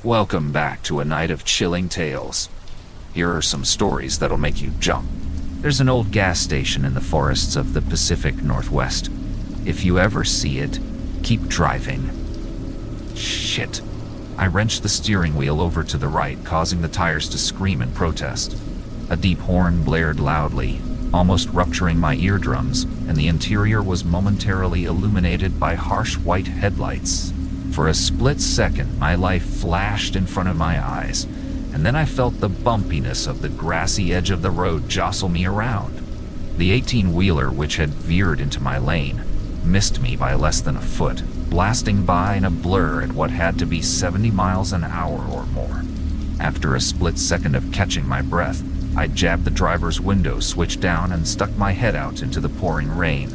Welcome back to a night of chilling tales. Here are some stories that'll make you jump. There's an old gas station in the forests of the Pacific Northwest. If you ever see it, keep driving. Shit. I wrenched the steering wheel over to the right, causing the tires to scream in protest. A deep horn blared loudly, almost rupturing my eardrums, and the interior was momentarily illuminated by harsh white headlights. For a split second, my life flashed in front of my eyes, and then I felt the bumpiness of the grassy edge of the road jostle me around. The 18-wheeler, which had veered into my lane, missed me by less than a foot, blasting by in a blur at what had to be 70 miles an hour or more. After a split second of catching my breath, I jabbed the driver's window switch down and stuck my head out into the pouring rain.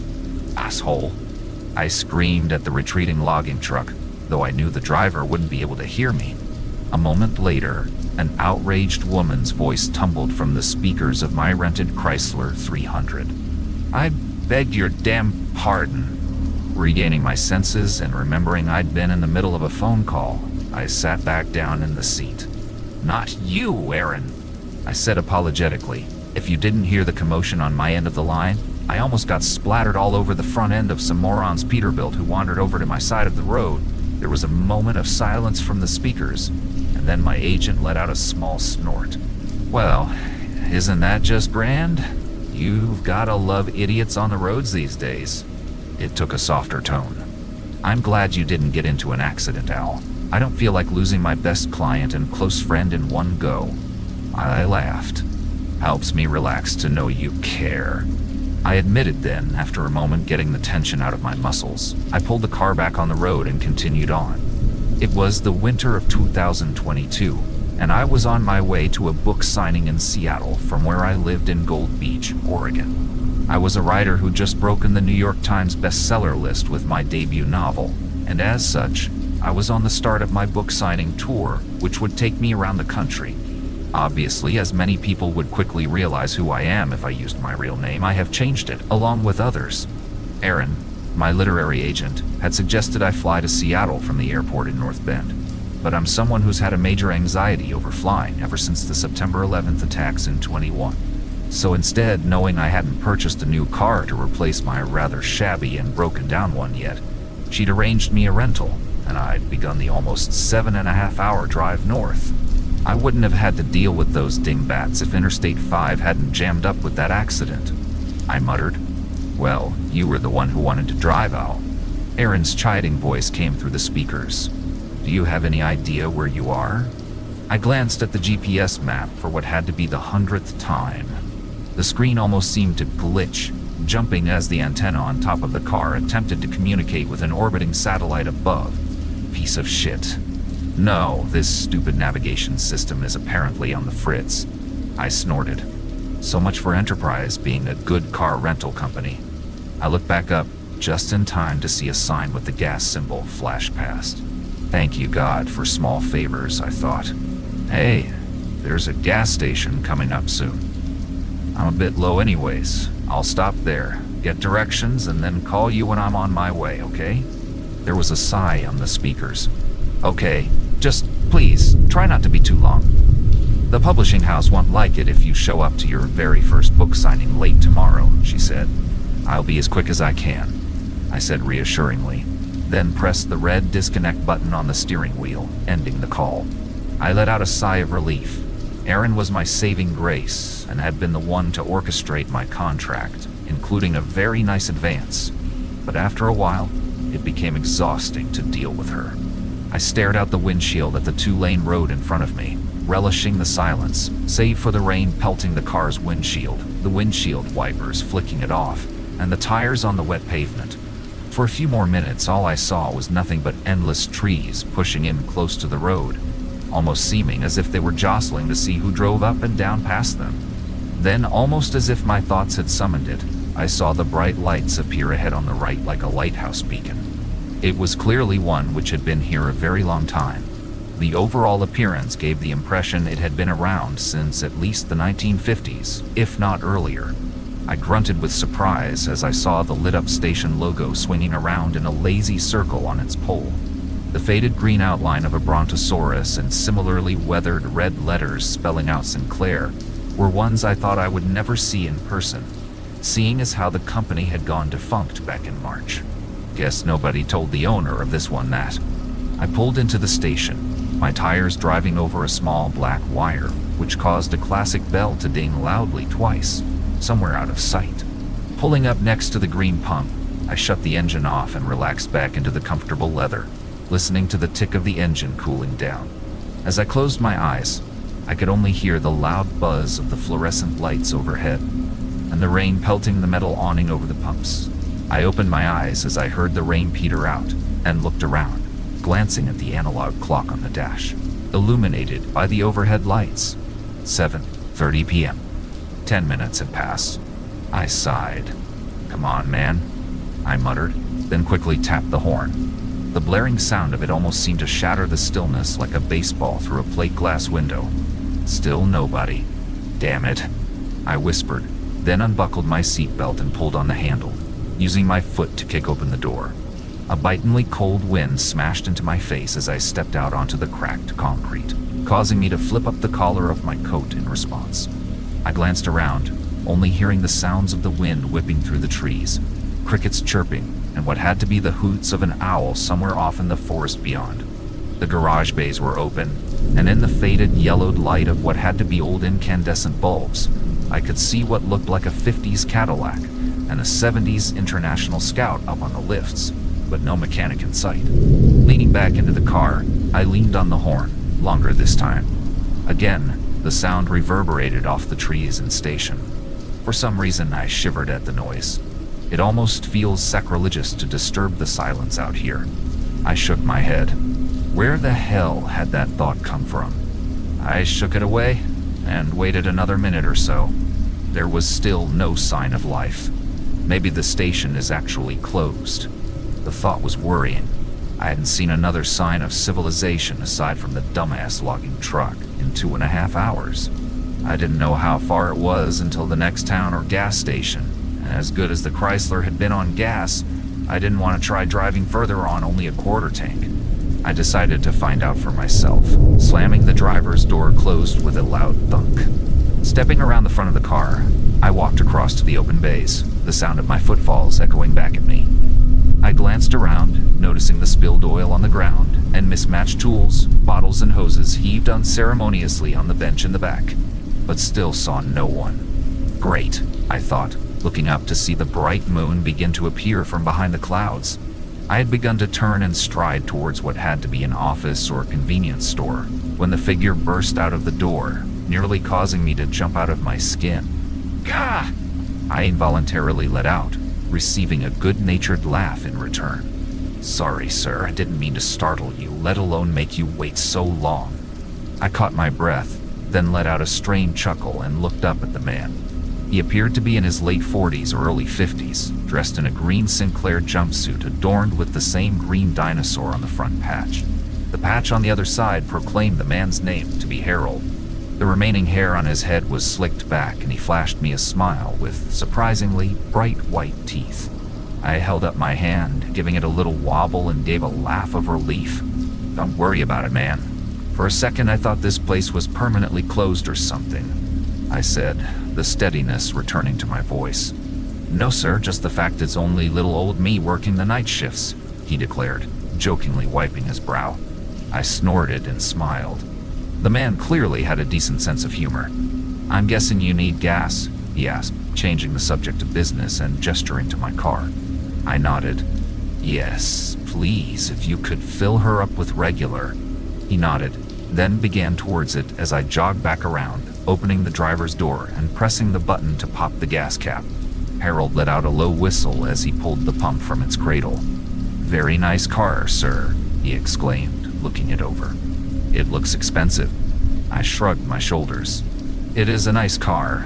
Asshole! I screamed at the retreating logging truck, though I knew the driver wouldn't be able to hear me. A moment later, an outraged woman's voice tumbled from the speakers of my rented Chrysler 300. "I beg your damn pardon." Regaining my senses and remembering I'd been in the middle of a phone call, I sat back down in the seat. "Not you, Aaron," I said apologetically. "If you didn't hear the commotion on my end of the line, I almost got splattered all over the front end of some morons Peterbilt who wandered over to my side of the road." There was a moment of silence from the speakers, and then my agent let out a small snort. "Well, isn't that just grand? You've gotta love idiots on the roads these days." It took a softer tone. "I'm glad you didn't get into an accident, Al. I don't feel like losing my best client and close friend in one go." I laughed. "Helps me relax to know you care." I admitted then, after a moment getting the tension out of my muscles. I pulled the car back on the road and continued on. It was the winter of 2022, and I was on my way to a book signing in Seattle from where I lived in Gold Beach, Oregon. I was a writer who just broken the New York Times bestseller list with my debut novel, and as such, I was on the start of my book signing tour, which would take me around the country. Obviously, as many people would quickly realize who I am if I used my real name, I have changed it, along with others. Aaron, my literary agent, had suggested I fly to Seattle from the airport in North Bend. But I'm someone who's had a major anxiety over flying ever since the September 11th attacks in 21. So instead, knowing I hadn't purchased a new car to replace my rather shabby and broken down one yet, she'd arranged me a rental, and I'd begun the almost 7.5-hour drive north. I wouldn't have had to deal with those dingbats if Interstate 5 hadn't jammed up with that accident. I muttered. "Well, you were the one who wanted to drive, Al." Aaron's chiding voice came through the speakers. "Do you have any idea where you are?" I glanced at the GPS map for what had to be the 100th time. The screen almost seemed to glitch, jumping as the antenna on top of the car attempted to communicate with an orbiting satellite above. Piece of shit. "No, this stupid navigation system is apparently on the fritz." I snorted. So much for Enterprise being a good car rental company. I looked back up just in time to see a sign with the gas symbol flash past. Thank you, God, for small favors, I thought. Hey, there's a gas station coming up soon. I'm a bit low anyways. I'll stop there, get directions, and then call you when I'm on my way, okay? There was a sigh on the speakers. "Okay. Just, please, try not to be too long. The publishing house won't like it if you show up to your very first book signing late tomorrow," she said. "I'll be as quick as I can," I said reassuringly, then pressed the red disconnect button on the steering wheel, ending the call. I let out a sigh of relief. Aaron was my saving grace and had been the one to orchestrate my contract, including a very nice advance. But after a while, it became exhausting to deal with her. I stared out the windshield at the 2-lane road in front of me, relishing the silence, save for the rain pelting the car's windshield, the windshield wipers flicking it off, and the tires on the wet pavement. For a few more minutes, all I saw was nothing but endless trees pushing in close to the road, almost seeming as if they were jostling to see who drove up and down past them. Then, almost as if my thoughts had summoned it, I saw the bright lights appear ahead on the right like a lighthouse beacon. It was clearly one which had been here a very long time. The overall appearance gave the impression it had been around since at least the 1950s, if not earlier. I grunted with surprise as I saw the lit-up station logo swinging around in a lazy circle on its pole. The faded green outline of a brontosaurus and similarly weathered red letters spelling out Sinclair were ones I thought I would never see in person, seeing as how the company had gone defunct back in March. Guess nobody told the owner of this one that. I pulled into the station, my tires driving over a small black wire, which caused a classic bell to ding loudly twice, somewhere out of sight. Pulling up next to the green pump, I shut the engine off and relaxed back into the comfortable leather, listening to the tick of the engine cooling down. As I closed my eyes, I could only hear the loud buzz of the fluorescent lights overhead, and the rain pelting the metal awning over the pumps. I opened my eyes as I heard the rain peter out and looked around, glancing at the analog clock on the dash, illuminated by the overhead lights. 7:30 p.m. 10 minutes had passed. I sighed. "Come on, man," I muttered, then quickly tapped the horn. The blaring sound of it almost seemed to shatter the stillness like a baseball through a plate glass window. Still nobody. "Damn it," I whispered, then unbuckled my seatbelt and pulled on the handle, using my foot to kick open the door. A bitingly cold wind smashed into my face as I stepped out onto the cracked concrete, causing me to flip up the collar of my coat in response. I glanced around, only hearing the sounds of the wind whipping through the trees, crickets chirping, and what had to be the hoots of an owl somewhere off in the forest beyond. The garage bays were open, and in the faded, yellowed light of what had to be old incandescent bulbs, I could see what looked like a 50s Cadillac and a 70s International Scout up on the lifts, but no mechanic in sight. Leaning back into the car, I leaned on the horn, longer this time. Again, the sound reverberated off the trees and station. For some reason, I shivered at the noise. It almost feels sacrilegious to disturb the silence out here. I shook my head. Where the hell had that thought come from? I shook it away and waited another minute or so. There was still no sign of life. Maybe the station is actually closed. The thought was worrying. I hadn't seen another sign of civilization aside from the dumbass logging truck in 2.5 hours. I didn't know how far it was until the next town or gas station, and as good as the Chrysler had been on gas, I didn't want to try driving further on only a quarter tank. I decided to find out for myself, slamming the driver's door closed with a loud thunk. Stepping around the front of the car, I walked across to the open bays, the sound of my footfalls echoing back at me. I glanced around, noticing the spilled oil on the ground and mismatched tools, bottles, and hoses heaved unceremoniously on the bench in the back, but still saw no one. Great, I thought, looking up to see the bright moon begin to appear from behind the clouds. I had begun to turn and stride towards what had to be an office or convenience store when the figure burst out of the door, nearly causing me to jump out of my skin. Gah! I involuntarily let out, receiving a good-natured laugh in return. "Sorry, sir, I didn't mean to startle you, let alone make you wait so long." I caught my breath, then let out a strained chuckle and looked up at the man. He appeared to be in his late 40s or early 50s, dressed in a green Sinclair jumpsuit adorned with the same green dinosaur on the front patch. The patch on the other side proclaimed the man's name to be Harold. The remaining hair on his head was slicked back, and he flashed me a smile with surprisingly bright white teeth. I held up my hand, giving it a little wobble, and gave a laugh of relief. "Don't worry about it, man. For a second I thought this place was permanently closed or something," I said, the steadiness returning to my voice. "No, sir, just the fact it's only little old me working the night shifts," he declared, jokingly wiping his brow. I snorted and smiled. The man clearly had a decent sense of humor. "I'm guessing you need gas," he asked, changing the subject to business and gesturing to my car. I nodded. "Yes, please, if you could fill her up with regular." He nodded, then began towards it as I jogged back around, opening the driver's door and pressing the button to pop the gas cap. Harold let out a low whistle as he pulled the pump from its cradle. "Very nice car, sir," he exclaimed, looking it over. "It looks expensive." I shrugged my shoulders. "It is a nice car,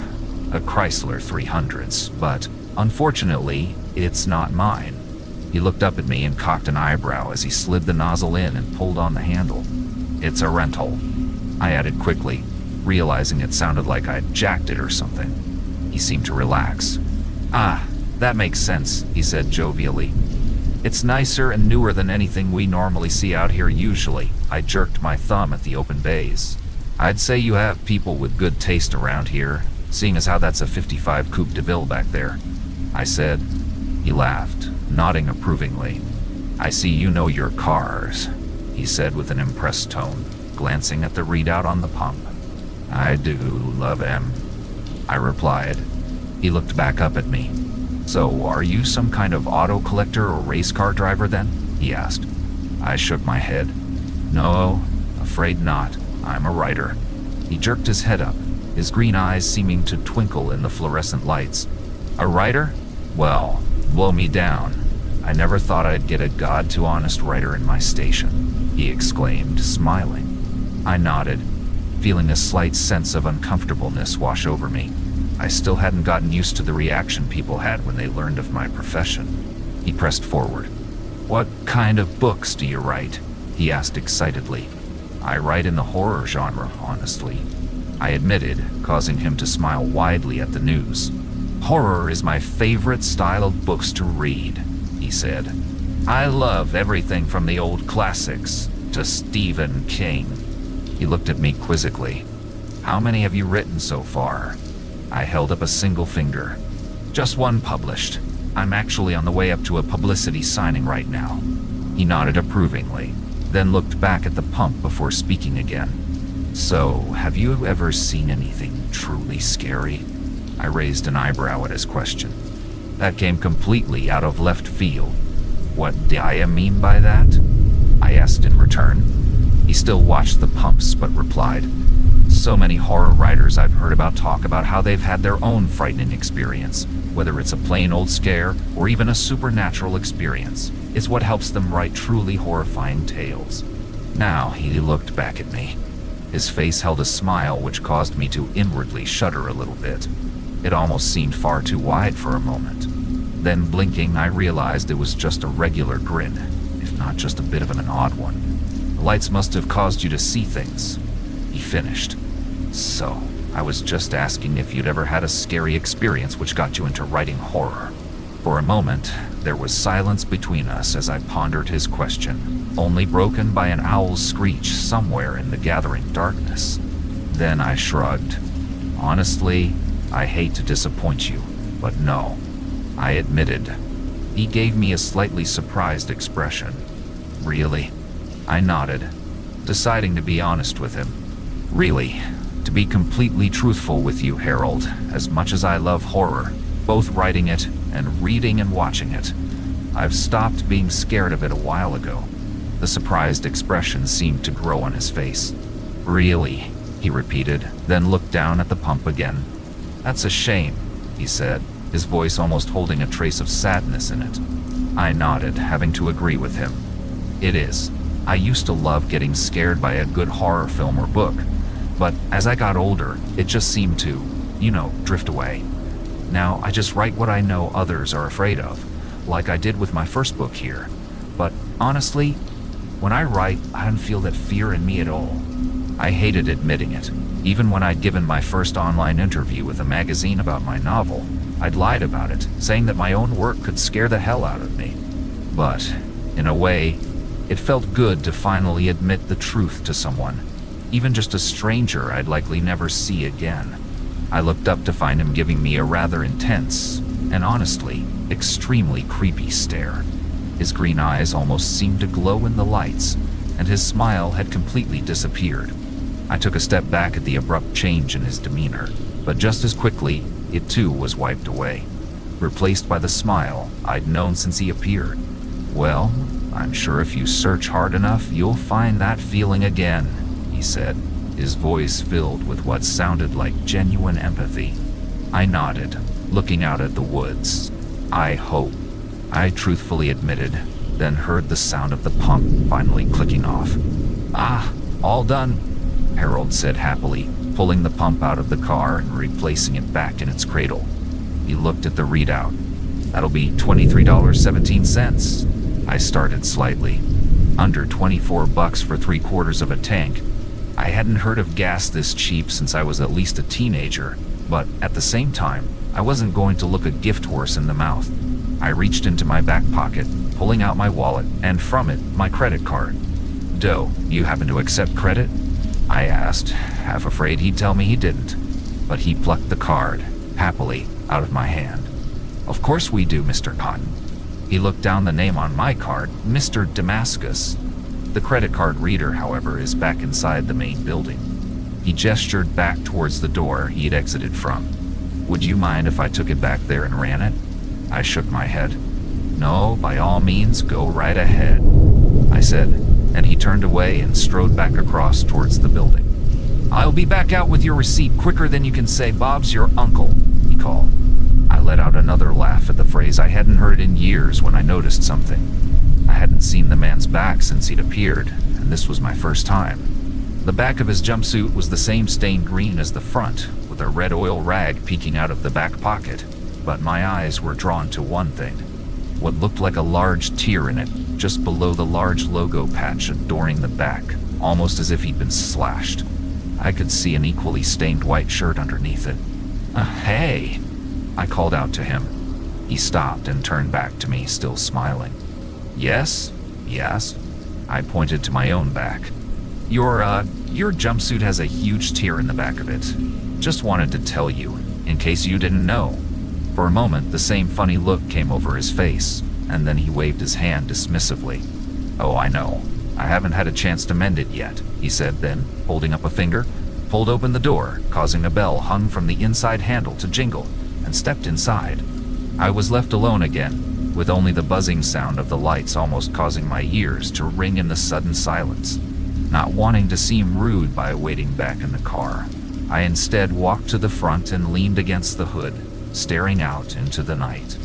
a Chrysler 300s, but unfortunately, it's not mine." He looked up at me and cocked an eyebrow as he slid the nozzle in and pulled on the handle. "It's a rental," I added quickly, realizing it sounded like I'd jacked it or something. He seemed to relax. "Ah, that makes sense," he said jovially. It's nicer and newer than anything we normally see out here usually. I jerked my thumb at the open bays. I'd say you have people with good taste around here, seeing as how that's a 55 Coupe de Ville back there, I said. He laughed, nodding approvingly. I see you know your cars, he said with an impressed tone, glancing at the readout on the pump. I do love 'em, I replied. He looked back up at me. So, are you some kind of auto collector or race car driver then? He asked. I shook my head. No, afraid not. I'm a writer. He jerked his head up, his green eyes seeming to twinkle in the fluorescent lights. A writer? Well, blow me down. I never thought I'd get a god-to-honest writer in my station, he exclaimed, smiling. I nodded, feeling a slight sense of uncomfortableness wash over me. I still hadn't gotten used to the reaction people had when they learned of my profession. He pressed forward. What kind of books do you write? He asked excitedly. I write in the horror genre, honestly, I admitted, causing him to smile widely at the news. Horror is my favorite style of books to read, he said. I love everything from the old classics to Stephen King. He looked at me quizzically. How many have you written so far? I held up a single finger. Just one published. I'm actually on the way up to a publicity signing right now. He nodded approvingly, then looked back at the pump before speaking again. So, have you ever seen anything truly scary? I raised an eyebrow at his question. That came completely out of left field. What do I mean by that? I asked in return. He still watched the pumps but replied, so many horror writers I've heard about talk about how they've had their own frightening experience, whether it's a plain old scare or even a supernatural experience. It's what helps them write truly horrifying tales. Now he looked back at me. His face held a smile which caused me to inwardly shudder a little bit. It almost seemed far too wide for a moment. Then blinking, I realized it was just a regular grin, if not just a bit of an odd one. The lights must have caused you to see things. He finished. So, I was just asking if you'd ever had a scary experience which got you into writing horror. For a moment, there was silence between us as I pondered his question, only broken by an owl's screech somewhere in the gathering darkness. Then I shrugged. Honestly, I hate to disappoint you, but no, I admitted. He gave me a slightly surprised expression. Really? I nodded, deciding to be honest with him. Really, to be completely truthful with you, Harold, as much as I love horror, both writing it and reading and watching it, I've stopped being scared of it a while ago. The surprised expression seemed to grow on his face. Really, he repeated, then looked down at the pump again. That's a shame, he said, his voice almost holding a trace of sadness in it. I nodded, having to agree with him. It is. I used to love getting scared by a good horror film or book, but as I got older, it just seemed to, drift away. Now I just write what I know others are afraid of, like I did with my first book here. But honestly, when I write, I don't feel that fear in me at all. I hated admitting it. Even when I'd given my first online interview with a magazine about my novel, I'd lied about it, saying that my own work could scare the hell out of me. But, in a way, it felt good to finally admit the truth to someone, even just a stranger I'd likely never see again. I looked up to find him giving me a rather intense, and honestly, extremely creepy stare. His green eyes almost seemed to glow in the lights, and his smile had completely disappeared. I took a step back at the abrupt change in his demeanor, but just as quickly, it too was wiped away, replaced by the smile I'd known since he appeared. Well, I'm sure if you search hard enough, you'll find that feeling again, he said, his voice filled with what sounded like genuine empathy. I nodded, looking out at the woods. I hope, I truthfully admitted, then heard the sound of the pump finally clicking off. Ah, all done, Harold said happily, pulling the pump out of the car and replacing it back in its cradle. He looked at the readout. That'll be $23.17. I started slightly. Under $24 for 3/4 of a tank. I hadn't heard of gas this cheap since I was at least a teenager, but at the same time, I wasn't going to look a gift horse in the mouth. I reached into my back pocket, pulling out my wallet and from it, my credit card. "Doe, you happen to accept credit?" I asked, half afraid he'd tell me he didn't. But he plucked the card, happily, out of my hand. "Of course we do, Mr. Cotton." He looked down the name on my card, Mr. Damascus. The credit card reader, however, is back inside the main building. He gestured back towards the door he had exited from. "Would you mind if I took it back there and ran it?" I shook my head. "No, by all means, go right ahead," I said, and he turned away and strode back across towards the building. "I'll be back out with your receipt quicker than you can say Bob's your uncle," he called. I let out another laugh at the phrase I hadn't heard in years when I noticed something. I hadn't seen the man's back since he'd appeared, and this was my first time. The back of his jumpsuit was the same stained green as the front, with a red oil rag peeking out of the back pocket. But my eyes were drawn to one thing. What looked like a large tear in it, just below the large logo patch adorning the back, almost as if he'd been slashed. I could see an equally stained white shirt underneath it. Hey!" I called out to him. He stopped and turned back to me, still smiling. Yes. I pointed to my own back. Your jumpsuit has a huge tear in the back of it. Just wanted to tell you, in case you didn't know." For a moment, the same funny look came over his face, and then he waved his hand dismissively. "Oh, I know. I haven't had a chance to mend it yet," he said, then, holding up a finger, pulled open the door, causing a bell hung from the inside handle to jingle, and stepped inside. I was left alone again, with only the buzzing sound of the lights almost causing my ears to ring in the sudden silence. Not wanting to seem rude by waiting back in the car, I instead walked to the front and leaned against the hood, staring out into the night.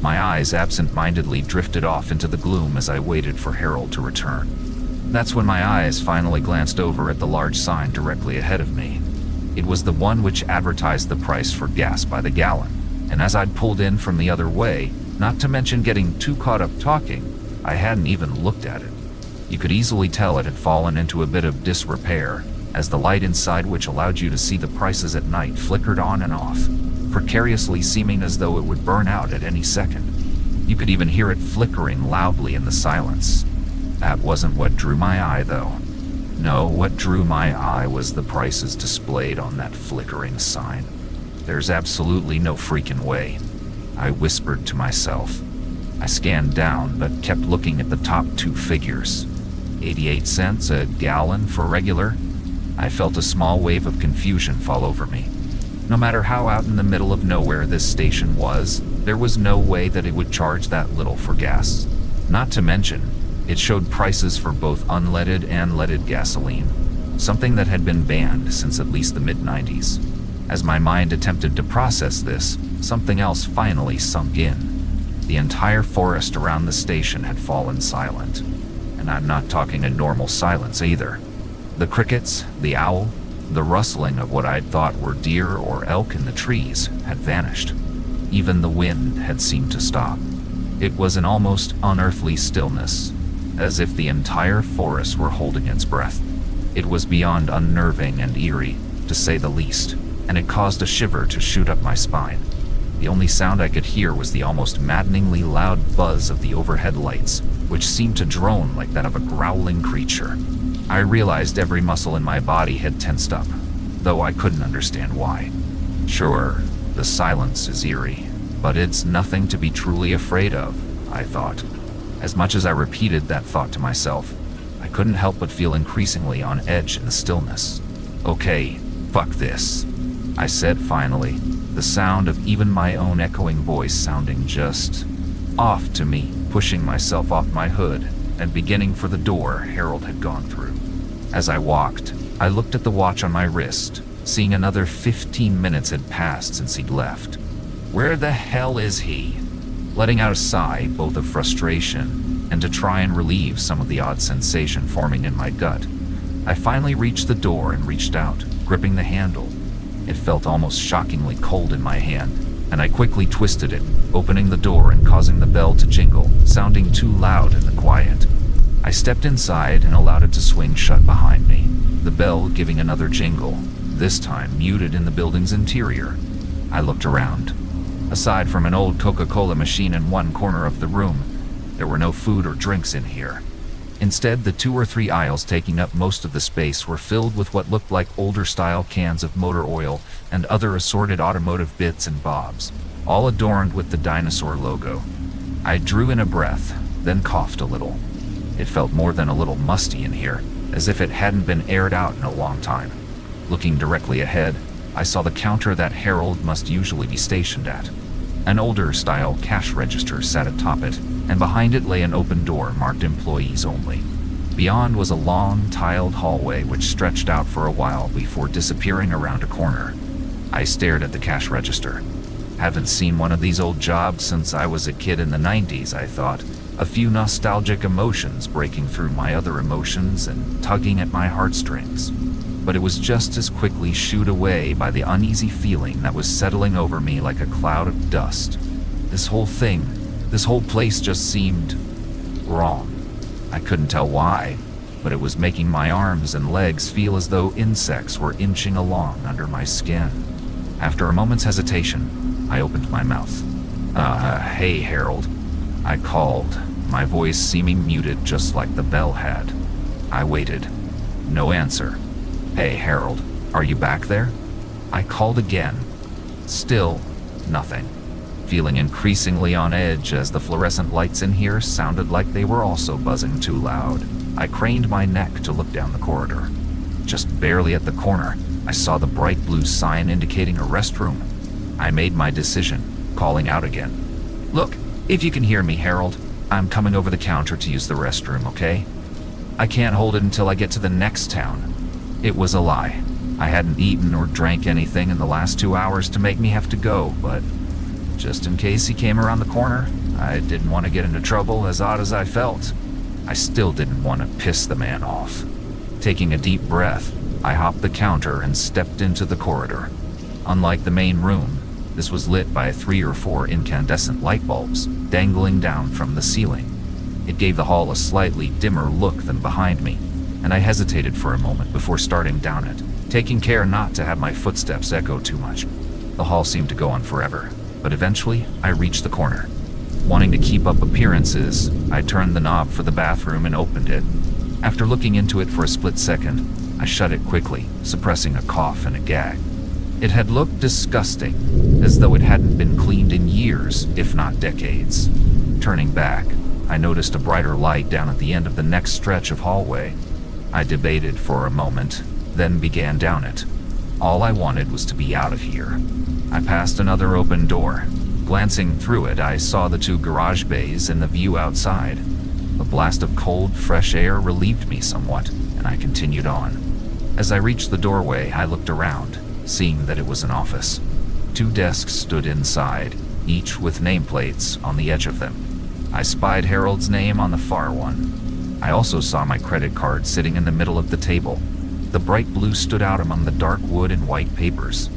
My eyes absent-mindedly drifted off into the gloom as I waited for Harold to return. That's when my eyes finally glanced over at the large sign directly ahead of me. It was the one which advertised the price for gas by the gallon, and as I'd pulled in from the other way, not to mention getting too caught up talking, I hadn't even looked at it. You could easily tell it had fallen into a bit of disrepair, as the light inside, which allowed you to see the prices at night, flickered on and off, precariously seeming as though it would burn out at any second. You could even hear it flickering loudly in the silence. That wasn't what drew my eye, though. No, what drew my eye was the prices displayed on that flickering sign. "There's absolutely no freaking way," I whispered to myself. I scanned down, but kept looking at the top two figures. 88 cents a gallon for regular. I felt a small wave of confusion fall over me. No matter how out in the middle of nowhere this station was, there was no way that it would charge that little for gas. Not to mention, it showed prices for both unleaded and leaded gasoline, something that had been banned since at least the mid-90s. As my mind attempted to process this, something else finally sunk in. The entire forest around the station had fallen silent. And I'm not talking a normal silence either. The crickets, the owl, the rustling of what I'd thought were deer or elk in the trees had vanished. Even the wind had seemed to stop. It was an almost unearthly stillness, as if the entire forest were holding its breath. It was beyond unnerving and eerie, to say the least, and it caused a shiver to shoot up my spine. The only sound I could hear was the almost maddeningly loud buzz of the overhead lights, which seemed to drone like that of a growling creature. I realized every muscle in my body had tensed up, though I couldn't understand why. Sure, the silence is eerie, but it's nothing to be truly afraid of, I thought. As much as I repeated that thought to myself, I couldn't help but feel increasingly on edge in the stillness. "Okay, fuck this," I said finally, the sound of even my own echoing voice sounding just off to me, pushing myself off my hood and beginning for the door Harold had gone through. As I walked, I looked at the watch on my wrist, seeing another 15 minutes had passed since he'd left. Where the hell is he? Letting out a sigh, both of frustration and to try and relieve some of the odd sensation forming in my gut, I finally reached the door and reached out, gripping the handle. It felt almost shockingly cold in my hand, and I quickly twisted it, opening the door and causing the bell to jingle, sounding too loud in the quiet. I stepped inside and allowed it to swing shut behind me, the bell giving another jingle, this time muted in the building's interior. I looked around. Aside from an old Coca-Cola machine in one corner of the room, There were no food or drinks in here. Instead, the 2 or 3 aisles taking up most of the space were filled with what looked like older-style cans of motor oil and other assorted automotive bits and bobs, all adorned with the dinosaur logo. I drew in a breath, then coughed a little. It felt more than a little musty in here, as if it hadn't been aired out in a long time. Looking directly ahead, I saw the counter that Harold must usually be stationed at. An older-style cash register sat atop it, and behind it lay an open door marked employees only. Beyond was a long, tiled hallway which stretched out for a while before disappearing around a corner. I stared at the cash register. Haven't seen one of these old jobs since I was a kid in the 90s, I thought, a few nostalgic emotions breaking through my other emotions and tugging at my heartstrings. But it was just as quickly shooed away by the uneasy feeling that was settling over me like a cloud of dust. This whole place just seemed wrong. I couldn't tell why, but it was making my arms and legs feel as though insects were inching along under my skin. After a moment's hesitation, I opened my mouth. Hey, Harold," I called, my voice seeming muted just like the bell had. I waited. No answer. "Hey, Harold, are you back there?" I called again. Still nothing. Feeling increasingly on edge as the fluorescent lights in here sounded like they were also buzzing too loud, I craned my neck to look down the corridor. Just barely at the corner, I saw the bright blue sign indicating a restroom. I made my decision, calling out again. "Look, if you can hear me, Harold, I'm coming over the counter to use the restroom, okay? I can't hold it until I get to the next town." It was a lie. I hadn't eaten or drank anything in the last 2 hours to make me have to go, but just in case he came around the corner, I didn't want to get into trouble, as odd as I felt. I still didn't want to piss the man off. Taking a deep breath, I hopped the counter and stepped into the corridor. Unlike the main room, this was lit by 3 or 4 incandescent light bulbs dangling down from the ceiling. It gave the hall a slightly dimmer look than behind me, and I hesitated for a moment before starting down it, taking care not to have my footsteps echo too much. The hall seemed to go on forever, but eventually I reached the corner. Wanting to keep up appearances, I turned the knob for the bathroom and opened it. After looking into it for a split second, I shut it quickly, suppressing a cough and a gag. It had looked disgusting, as though it hadn't been cleaned in years, if not decades. Turning back, I noticed a brighter light down at the end of the next stretch of hallway. I debated for a moment, then began down it. All I wanted was to be out of here. I passed another open door. Glancing through it, I saw the 2 garage bays and the view outside. A blast of cold, fresh air relieved me somewhat, and I continued on. As I reached the doorway, I looked around, seeing that it was an office. 2 desks stood inside, each with nameplates on the edge of them. I spied Harold's name on the far one. I also saw my credit card sitting in the middle of the table. The bright blue stood out among the dark wood and white papers.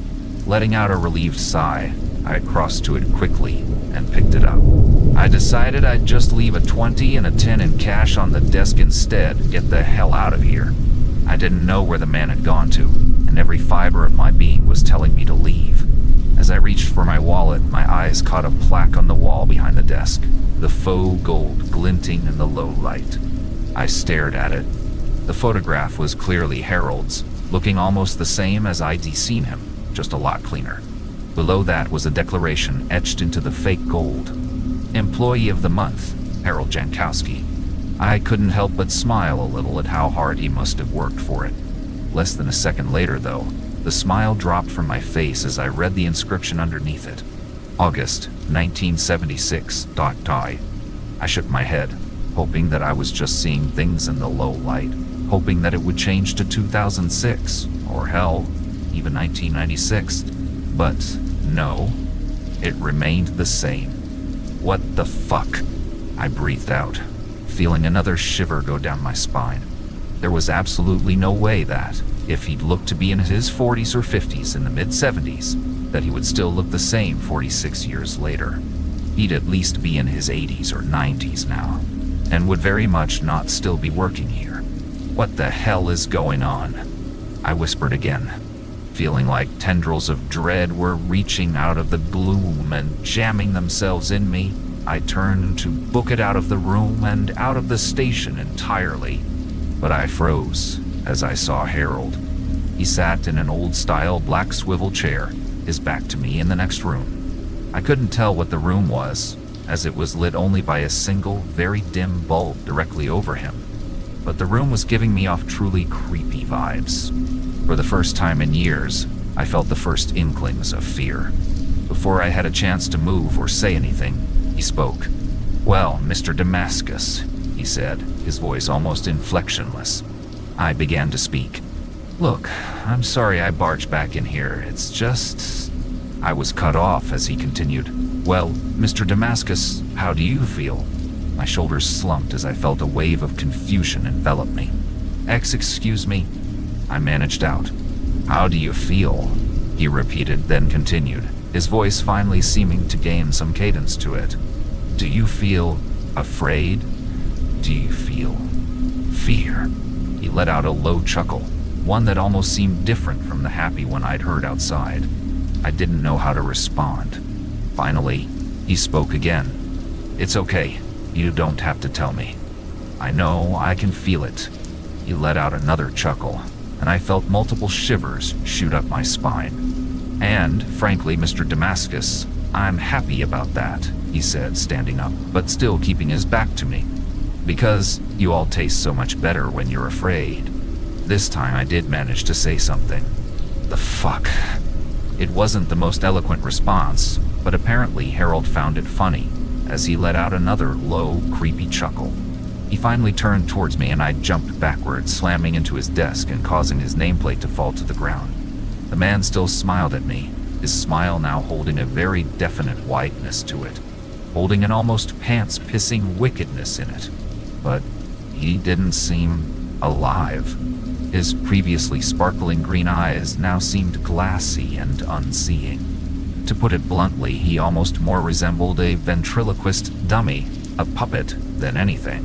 Letting out a relieved sigh, I crossed to it quickly and picked it up. I decided I'd just leave a 20 and a 10 in cash on the desk instead and get the hell out of here. I didn't know where the man had gone to, and every fiber of my being was telling me to leave. As I reached for my wallet, my eyes caught a plaque on the wall behind the desk, the faux gold glinting in the low light. I stared at it. The photograph was clearly Harold's, looking almost the same as I'd seen him, just a lot cleaner. Below that was a declaration etched into the fake gold. Employee of the Month, Harold Jankowski. I couldn't help but smile a little at how hard he must have worked for it. Less than a second later, though, the smile dropped from my face as I read the inscription underneath it. August 1976. Die. I shook my head, hoping that I was just seeing things in the low light, hoping that it would change to 2006, or hell, even 1996. But no, it remained the same. What the fuck? I breathed out, feeling another shiver go down my spine. There was absolutely no way that, if he'd looked to be in his 40s or 50s in the mid-70s, that he would still look the same 46 years later. He'd at least be in his 80s or 90s now, and would very much not still be working here. What the hell is going on? I whispered again, feeling like tendrils of dread were reaching out of the gloom and jamming themselves in me. I turned to book it out of the room and out of the station entirely, but I froze as I saw Harold. He sat in an old-style black swivel chair, his back to me in the next room. I couldn't tell what the room was, as it was lit only by a single, very dim bulb directly over him. But the room was giving me off truly creepy vibes. For the first time in years, I felt the first inklings of fear. Before I had a chance to move or say anything, he spoke. "Well, Mr. Damascus," he said, his voice almost inflectionless. I began to speak. "Look, I'm sorry I barged back in here. It's just..." I was cut off as he continued. "Well, Mr. Damascus, how do you feel?" My shoulders slumped as I felt a wave of confusion envelop me. Excuse me," I managed out. "How do you feel?" he repeated, then continued, his voice finally seeming to gain some cadence to it. "Do you feel afraid? Do you feel fear?" He let out a low chuckle, one that almost seemed different from the happy one I'd heard outside. I didn't know how to respond. Finally, he spoke again. "It's okay. You don't have to tell me. I know I can feel it." He let out another chuckle, and I felt multiple shivers shoot up my spine. "And, frankly, Mr. Damascus, I'm happy about that," he said, standing up, but still keeping his back to me. "Because you all taste so much better when you're afraid." This time I did manage to say something. "The fuck?" It wasn't the most eloquent response, but apparently Harold found it funny, as he let out another low, creepy chuckle. He finally turned towards me and I jumped backwards, slamming into his desk and causing his nameplate to fall to the ground. The man still smiled at me, his smile now holding a very definite whiteness to it, holding an almost pants-pissing wickedness in it. But he didn't seem alive. His previously sparkling green eyes now seemed glassy and unseeing. To put it bluntly, he almost more resembled a ventriloquist dummy, a puppet, than anything.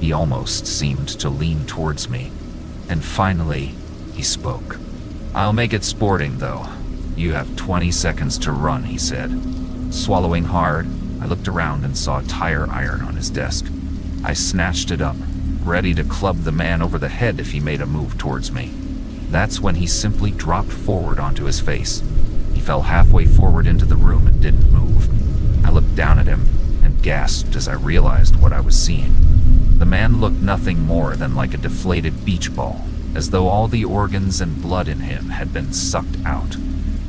He almost seemed to lean towards me. And finally, he spoke. "I'll make it sporting, though. You have 20 seconds to run," he said. Swallowing hard, I looked around and saw a tire iron on his desk. I snatched it up, ready to club the man over the head if he made a move towards me. That's when he simply dropped forward onto his face. He fell halfway forward into the room and didn't move. I looked down at him and gasped as I realized what I was seeing. The man looked nothing more than like a deflated beach ball, as though all the organs and blood in him had been sucked out.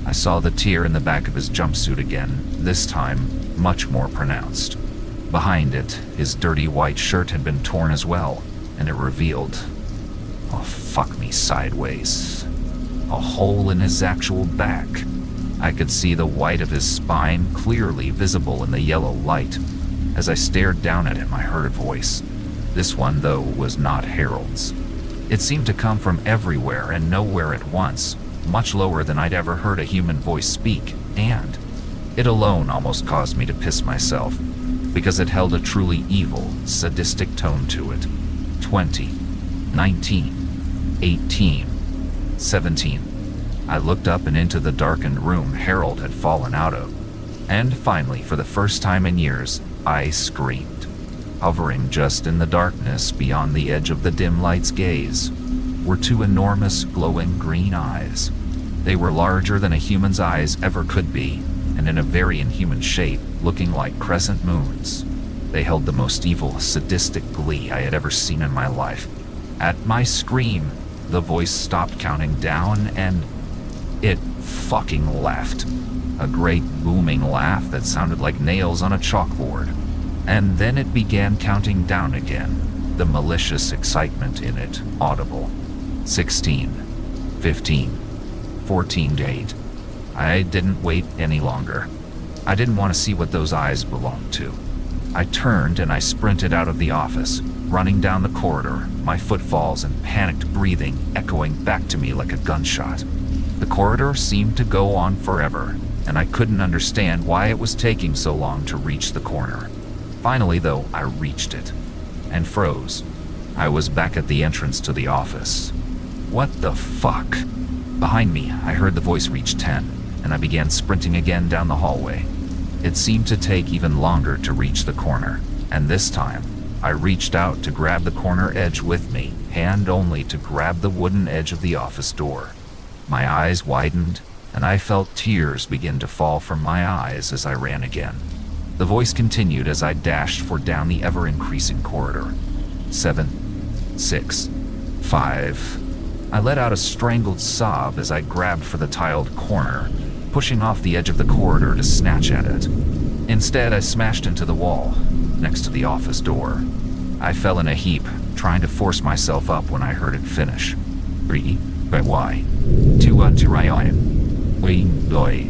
I saw the tear in the back of his jumpsuit again, this time much more pronounced. Behind it, his dirty white shirt had been torn as well, and it revealed, oh fuck me sideways, a hole in his actual back. I could see the white of his spine clearly visible in the yellow light. As I stared down at him, I heard a voice. This one, though, was not Harold's. It seemed to come from everywhere and nowhere at once, much lower than I'd ever heard a human voice speak, and it alone almost caused me to piss myself, because it held a truly evil, sadistic tone to it. 20, 19, 18, 17. I looked up and into the darkened room Harold had fallen out of. And finally, for the first time in years, I screamed. Hovering just in the darkness beyond the edge of the dim light's gaze were two enormous glowing green eyes. They were larger than a human's eyes ever could be, and in a very inhuman shape, looking like crescent moons. They held the most evil, sadistic glee I had ever seen in my life. At my scream, the voice stopped counting down and it fucking laughed. A great booming laugh that sounded like nails on a chalkboard. And then it began counting down again, the malicious excitement in it audible. 16, 15, 14 to 8. I didn't wait any longer. I didn't want to see what those eyes belonged to. I turned and I sprinted out of the office, running down the corridor, my footfalls and panicked breathing echoing back to me like a gunshot. The corridor seemed to go on forever, and I couldn't understand why it was taking so long to reach the corner. Finally, though, I reached it, and froze. I was back at the entrance to the office. What the fuck? Behind me, I heard the voice reach 10, and I began sprinting again down the hallway. It seemed to take even longer to reach the corner, and this time, I reached out to grab the corner edge with me, hand only to grab the wooden edge of the office door. My eyes widened, and I felt tears begin to fall from my eyes as I ran again. The voice continued as I dashed for down the ever-increasing corridor. 7, 6, 5. I let out a strangled sob as I grabbed for the tiled corner, pushing off the edge of the corridor to snatch at it. Instead, I smashed into the wall, next to the office door. I fell in a heap, trying to force myself up when I heard it finish. 3, but why? 2 unto I am. We, boy.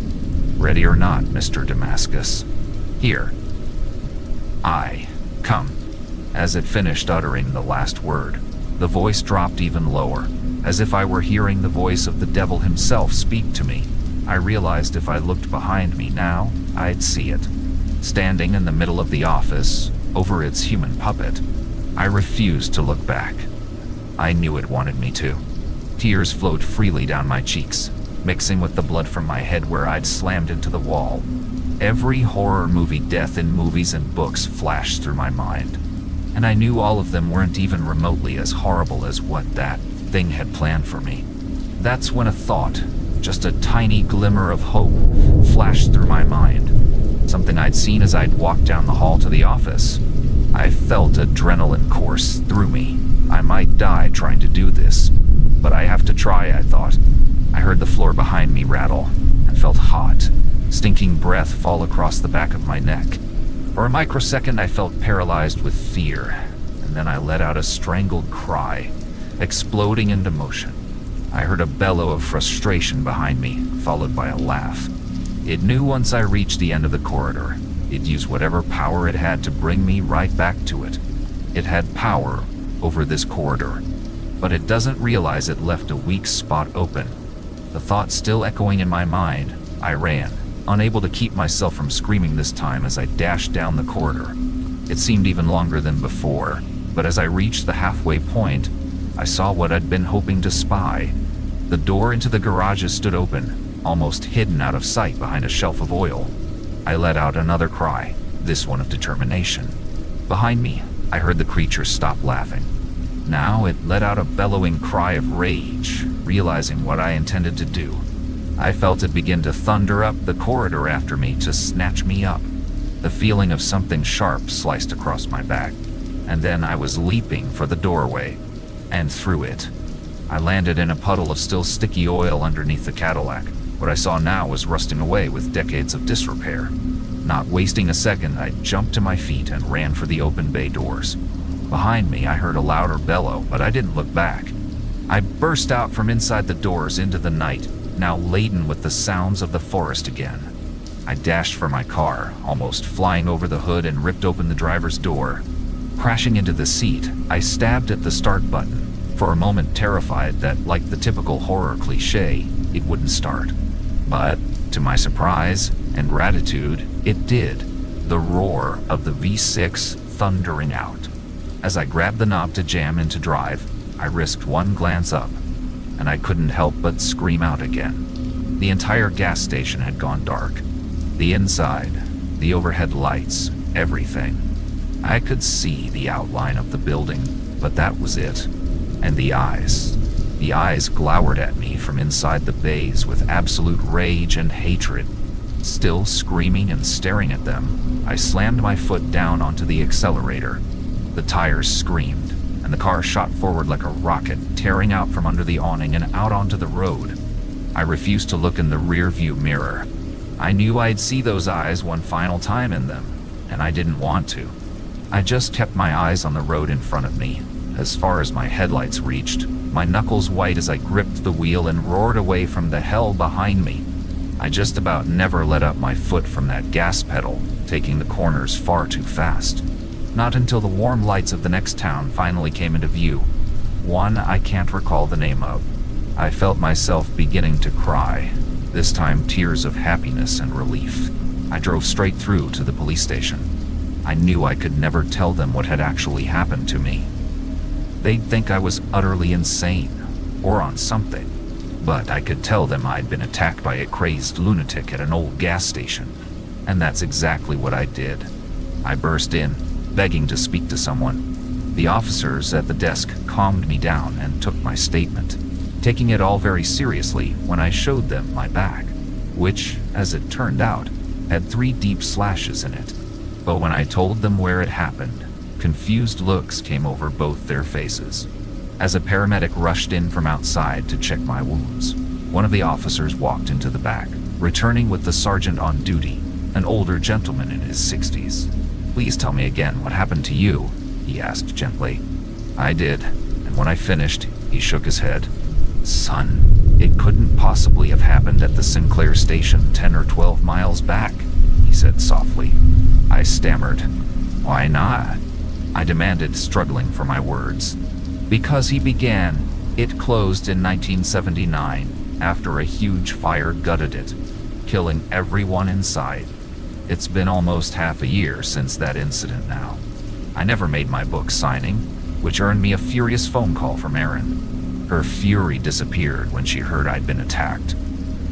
Ready or not, Mr. Damascus. Here. I, come. As it finished uttering the last word, the voice dropped even lower, as if I were hearing the voice of the devil himself speak to me. I realized if I looked behind me now, I'd see it. Standing in the middle of the office, over its human puppet, I refused to look back. I knew it wanted me to. Tears flowed freely down my cheeks, mixing with the blood from my head where I'd slammed into the wall. Every horror movie death in movies and books flashed through my mind, and I knew all of them weren't even remotely as horrible as what that thing had planned for me. That's when a thought, just a tiny glimmer of hope, flashed through my mind. Something I'd seen as I'd walked down the hall to the office. I felt adrenaline course through me. I might die trying to do this, but I have to try, I thought. I heard the floor behind me rattle, and felt hot, stinking breath fall across the back of my neck. For a microsecond, I felt paralyzed with fear, and then I let out a strangled cry, exploding into motion. I heard a bellow of frustration behind me, followed by a laugh. It knew once I reached the end of the corridor, it'd use whatever power it had to bring me right back to it. It had power over this corridor, but it doesn't realize it left a weak spot open. The thought still echoing in my mind, I ran, unable to keep myself from screaming this time as I dashed down the corridor. It seemed even longer than before, but as I reached the halfway point, I saw what I'd been hoping to spy. The door into the garages stood open, almost hidden out of sight behind a shelf of oil. I let out another cry, this one of determination. Behind me, I heard the creature stop laughing. Now it let out a bellowing cry of rage, realizing what I intended to do. I felt it begin to thunder up the corridor after me to snatch me up. The feeling of something sharp sliced across my back, and then I was leaping for the doorway, and through it. I landed in a puddle of still sticky oil underneath the Cadillac. What I saw now was rusting away with decades of disrepair. Not wasting a second, I jumped to my feet and ran for the open bay doors. Behind me, I heard a louder bellow, but I didn't look back. I burst out from inside the doors into the night, now laden with the sounds of the forest again. I dashed for my car, almost flying over the hood and ripped open the driver's door. Crashing into the seat, I stabbed at the start button, for a moment terrified that, like the typical horror cliche, it wouldn't start. But, to my surprise and gratitude, it did, the roar of the V6 thundering out. As I grabbed the knob to jam into drive, I risked one glance up, and I couldn't help but scream out again. The entire gas station had gone dark. The inside, the overhead lights, everything. I could see the outline of the building, but that was it. And the eyes. The eyes glowered at me from inside the bays with absolute rage and hatred. Still screaming and staring at them, I slammed my foot down onto the accelerator. The tires screamed, and the car shot forward like a rocket, tearing out from under the awning and out onto the road. I refused to look in the rear-view mirror. I knew I'd see those eyes one final time in them, and I didn't want to. I just kept my eyes on the road in front of me, as far as my headlights reached, my knuckles white as I gripped the wheel and roared away from the hell behind me. I just about never let up my foot from that gas pedal, taking the corners far too fast. Not until the warm lights of the next town finally came into view, one I can't recall the name of. I felt myself beginning to cry, this time tears of happiness and relief. I drove straight through to the police station. I knew I could never tell them what had actually happened to me. They'd think I was utterly insane, or on something, but I could tell them I'd been attacked by a crazed lunatic at an old gas station. And that's exactly what I did. I burst in, begging to speak to someone. The officers at the desk calmed me down and took my statement, taking it all very seriously when I showed them my back, which, as it turned out, had 3 deep slashes in it. But when I told them where it happened, confused looks came over both their faces. As a paramedic rushed in from outside to check my wounds, one of the officers walked into the back, returning with the sergeant on duty, an older gentleman in his 60s. "Please tell me again what happened to you," he asked gently. I did, and when I finished, he shook his head. "Son, it couldn't possibly have happened at the Sinclair station 10 or 12 miles back," he said softly. I stammered. "Why not?" I demanded, struggling for my words. "Because he began. It closed in 1979, after a huge fire gutted it, killing everyone inside. It's been almost half a year since that incident now. I never made my book signing, which earned me a furious phone call from Erin. Her fury disappeared when she heard I'd been attacked.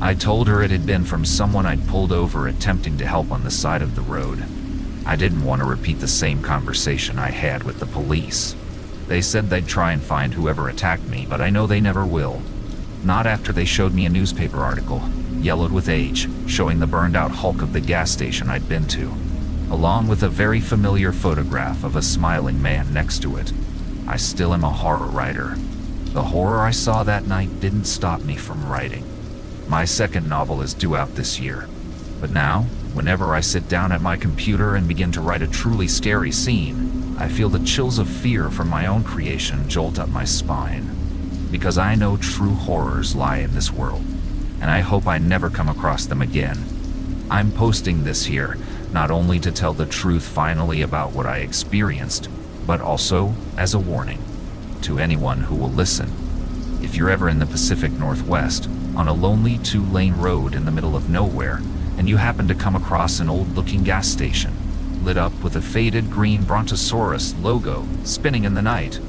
I told her it had been from someone I'd pulled over attempting to help on the side of the road. I didn't want to repeat the same conversation I had with the police. They said they'd try and find whoever attacked me, but I know they never will. Not after they showed me a newspaper article, yellowed with age, showing the burned-out hulk of the gas station I'd been to, along with a very familiar photograph of a smiling man next to it. I still am a horror writer. The horror I saw that night didn't stop me from writing. My second novel is due out this year. But now, whenever I sit down at my computer and begin to write a truly scary scene, I feel the chills of fear from my own creation jolt up my spine. Because I know true horrors lie in this world, and I hope I never come across them again. I'm posting this here, not only to tell the truth finally about what I experienced, but also as a warning to anyone who will listen. If you're ever in the Pacific Northwest, on a lonely 2-lane road in the middle of nowhere, and you happen to come across an old-looking gas station, lit up with a faded green Brontosaurus logo spinning in the night,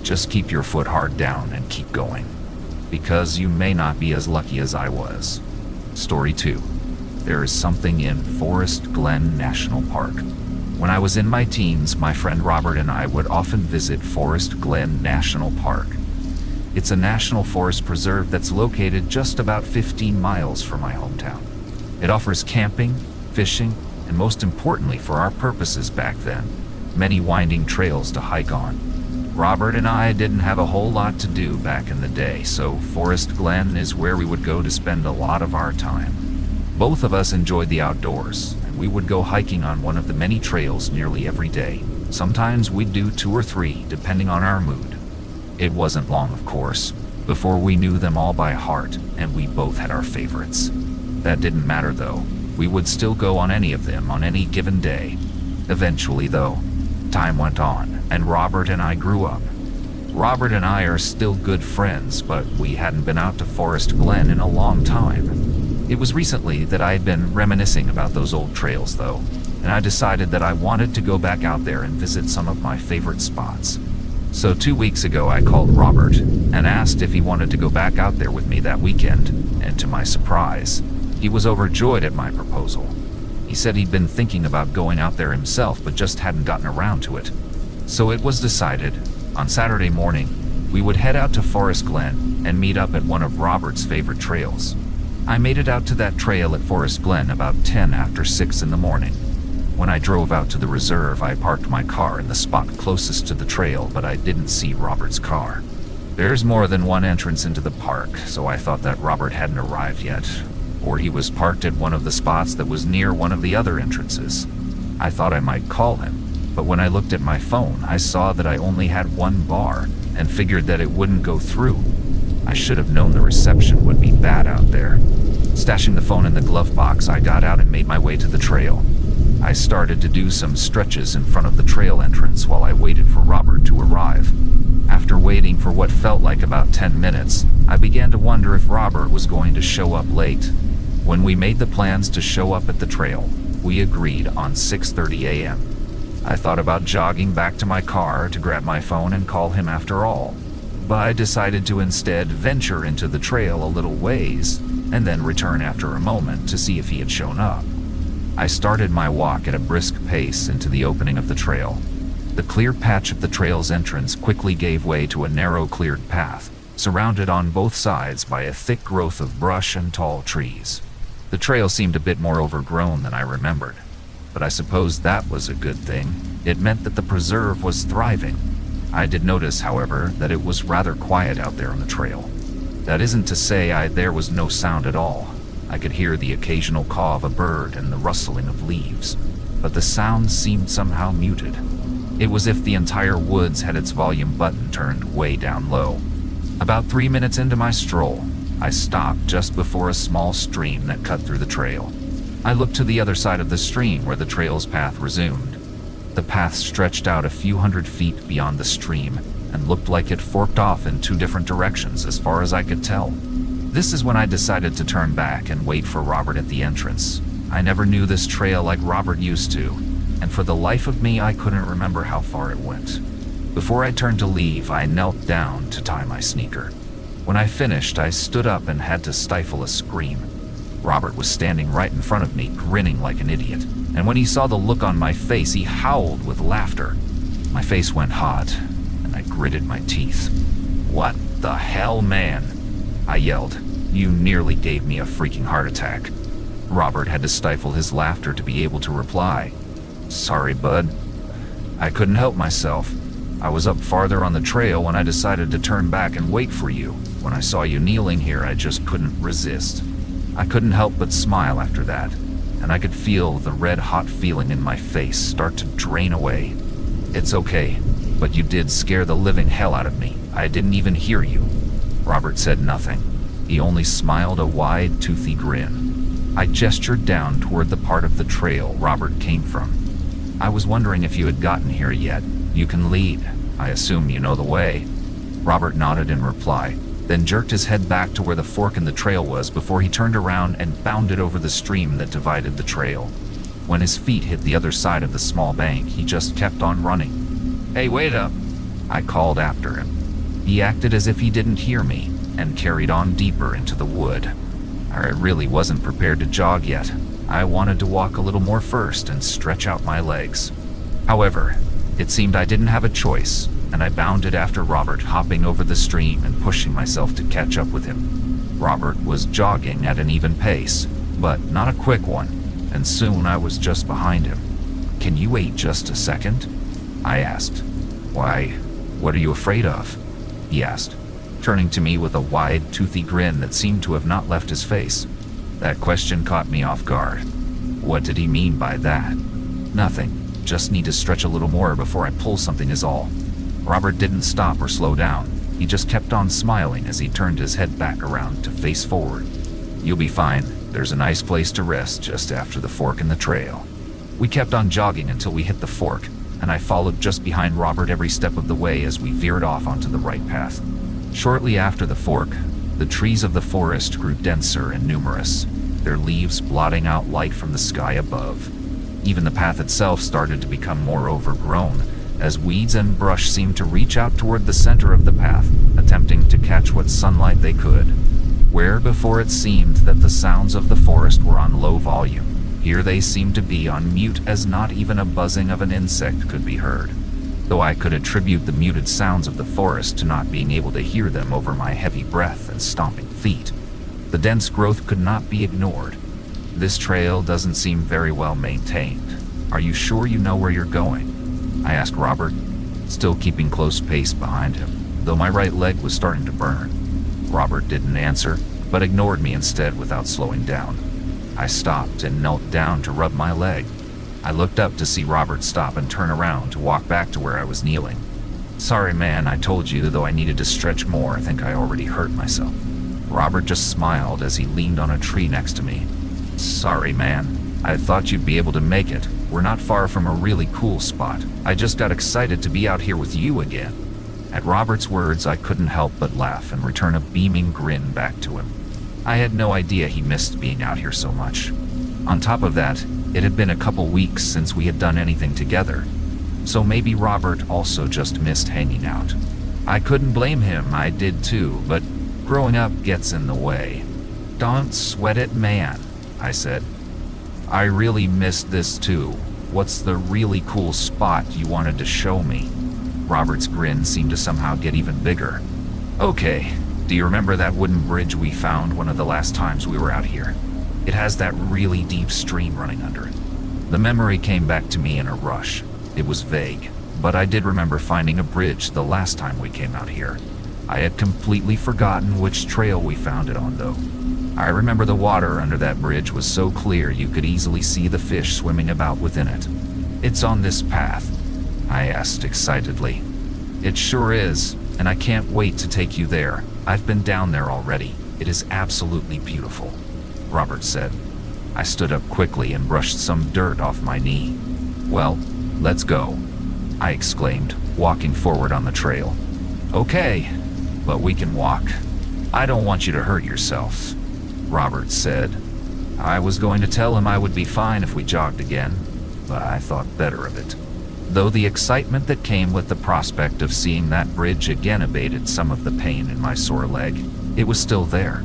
just keep your foot hard down and keep going, because you may not be as lucky as I was. Story 2. There is something in Forest Glen National Park. When I was in my teens, my friend Robert and I would often visit Forest Glen National Park. It's a national forest preserve that's located just about 15 miles from my hometown. It offers camping, fishing, and most importantly for our purposes back then, many winding trails to hike on. Robert and I didn't have a whole lot to do back in the day, so Forest Glen is where we would go to spend a lot of our time. Both of us enjoyed the outdoors, and we would go hiking on one of the many trails nearly every day. Sometimes we'd do 2 or 3, depending on our mood. It wasn't long, of course, before we knew them all by heart, and we both had our favorites. That didn't matter, though. We would still go on any of them on any given day. Eventually, though, time went on, and Robert and I grew up. Robert and I are still good friends, but we hadn't been out to Forest Glen in a long time. It was recently that I had been reminiscing about those old trails, though, and I decided that I wanted to go back out there and visit some of my favorite spots. So 2 weeks ago I called Robert and asked if he wanted to go back out there with me that weekend, and to my surprise, he was overjoyed at my proposal. He said he'd been thinking about going out there himself but just hadn't gotten around to it. So it was decided, on Saturday morning, we would head out to Forest Glen and meet up at one of Robert's favorite trails. I made it out to that trail at Forest Glen about 10 after 6 in the morning. When I drove out to the reserve, I parked my car in the spot closest to the trail, but I didn't see Robert's car. There's more than one entrance into the park, so I thought that Robert hadn't arrived yet, or he was parked at one of the spots that was near one of the other entrances. I thought I might call him, but when I looked at my phone, I saw that I only had one bar and figured that it wouldn't go through. I should have known the reception would be bad out there. Stashing the phone in the glove box, I got out and made my way to the trail. I started to do some stretches in front of the trail entrance while I waited for Robert to arrive. After waiting for what felt like about 10 minutes, I began to wonder if Robert was going to show up late. When we made the plans to show up at the trail, we agreed on 6:30 a.m. I thought about jogging back to my car to grab my phone and call him after all, but I decided to instead venture into the trail a little ways and then return after a moment to see if he had shown up. I started my walk at a brisk pace into the opening of the trail. The clear patch of the trail's entrance quickly gave way to a narrow cleared path, surrounded on both sides by a thick growth of brush and tall trees. The trail seemed a bit more overgrown than I remembered, but I suppose that was a good thing. It meant that the preserve was thriving. I did notice, however, that it was rather quiet out there on the trail. That isn't to say there was no sound at all. I could hear the occasional caw of a bird and the rustling of leaves, but the sound seemed somehow muted. It was as if the entire woods had its volume button turned way down low. About 3 minutes into my stroll, I stopped just before a small stream that cut through the trail. I looked to the other side of the stream where the trail's path resumed. The path stretched out a few hundred feet beyond the stream and looked like it forked off in 2 different directions as far as I could tell. This is when I decided to turn back and wait for Robert at the entrance. I never knew this trail like Robert used to, and for the life of me I couldn't remember how far it went. Before I turned to leave, I knelt down to tie my sneaker. When I finished, I stood up and had to stifle a scream. Robert was standing right in front of me, grinning like an idiot, and when he saw the look on my face, he howled with laughter. My face went hot, and I gritted my teeth. "What the hell, man?" I yelled. "You nearly gave me a freaking heart attack." Robert had to stifle his laughter to be able to reply. "Sorry, bud. I couldn't help myself. I was up farther on the trail when I decided to turn back and wait for you. When I saw you kneeling here, I just couldn't resist." I couldn't help but smile after that, and I could feel the red-hot feeling in my face start to drain away. "It's okay, but you did scare the living hell out of me. I didn't even hear you." Robert said nothing. He only smiled a wide, toothy grin. I gestured down toward the part of the trail Robert came from. "I was wondering if you had gotten here yet. You can lead. I assume you know the way." Robert nodded in reply, then jerked his head back to where the fork in the trail was before he turned around and bounded over the stream that divided the trail. When his feet hit the other side of the small bank, he just kept on running. "Hey, wait up!" I called after him. He acted as if he didn't hear me and carried on deeper into the wood. I really wasn't prepared to jog yet. I wanted to walk a little more first and stretch out my legs. However, it seemed I didn't have a choice, and I bounded after Robert, hopping over the stream and pushing myself to catch up with him. Robert was jogging at an even pace, but not a quick one, and soon I was just behind him. "Can you wait just a second?" I asked. "Why, what are you afraid of?" he asked, turning to me with a wide, toothy grin that seemed to have not left his face. That question caught me off guard. What did he mean by that? "Nothing. Just need to stretch a little more before I pull something is all." Robert didn't stop or slow down. He just kept on smiling as he turned his head back around to face forward. "You'll be fine. There's a nice place to rest just after the fork in the trail." We kept on jogging until we hit the fork, and I followed just behind Robert every step of the way as we veered off onto the right path. Shortly after the fork, the trees of the forest grew denser and numerous, their leaves blotting out light from the sky above. Even the path itself started to become more overgrown, as weeds and brush seemed to reach out toward the center of the path, attempting to catch what sunlight they could. Where before it seemed that the sounds of the forest were on low volume, here they seemed to be on mute, as not even a buzzing of an insect could be heard. Though I could attribute the muted sounds of the forest to not being able to hear them over my heavy breath and stomping feet, the dense growth could not be ignored. "This trail doesn't seem very well maintained. Are you sure you know where you're going?" I asked Robert, still keeping close pace behind him, though my right leg was starting to burn. Robert didn't answer, but ignored me instead without slowing down. I stopped and knelt down to rub my leg. I looked up to see Robert stop and turn around to walk back to where I was kneeling. "Sorry, man, I told you, though I needed to stretch more. I think I already hurt myself." Robert just smiled as he leaned on a tree next to me. "Sorry, man. I thought you'd be able to make it. We're not far from a really cool spot. I just got excited to be out here with you again." At Robert's words, I couldn't help but laugh and return a beaming grin back to him. I had no idea he missed being out here so much. On top of that, it had been a couple weeks since we had done anything together, so maybe Robert also just missed hanging out. I couldn't blame him, I did too, but growing up gets in the way. "Don't sweat it, man," I said. I really missed this too. What's the really cool spot you wanted to show me? Robert's grin seemed to somehow get even bigger. Okay, do you remember that wooden bridge we found one of the last times we were out here? It has that really deep stream running under it. The memory came back to me in a rush. It was vague, but I did remember finding a bridge the last time we came out here. I had completely forgotten which trail we found it on, though. I remember the water under that bridge was so clear you could easily see the fish swimming about within it. It's on this path, I asked excitedly. It sure is, and I can't wait to take you there. I've been down there already. It is absolutely beautiful, Robert said. I stood up quickly and brushed some dirt off my knee. Well, let's go, I exclaimed, walking forward on the trail. Okay, but we can walk. I don't want you to hurt yourself, Robert said. I was going to tell him I would be fine if we jogged again, but I thought better of it. Though the excitement that came with the prospect of seeing that bridge again abated some of the pain in my sore leg, it was still there.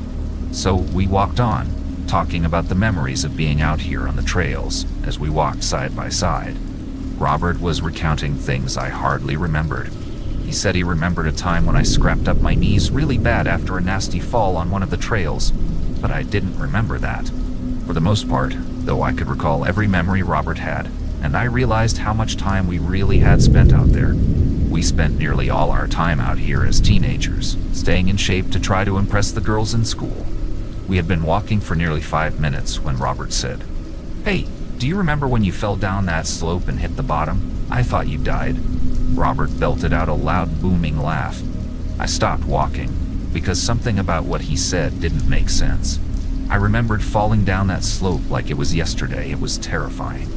So we walked on, talking about the memories of being out here on the trails as we walked side by side. Robert was recounting things I hardly remembered. He said he remembered a time when I scrapped up my knees really bad after a nasty fall on one of the trails, but I didn't remember that. For the most part, though, I could recall every memory Robert had, and I realized how much time we really had spent out there. We spent nearly all our time out here as teenagers, staying in shape to try to impress the girls in school. We had been walking for nearly 5 minutes when Robert said, "Hey, do you remember when you fell down that slope and hit the bottom? I thought you died." Robert belted out a loud, booming laugh. I stopped walking, because something about what he said didn't make sense. I remembered falling down that slope like it was yesterday. It was terrifying.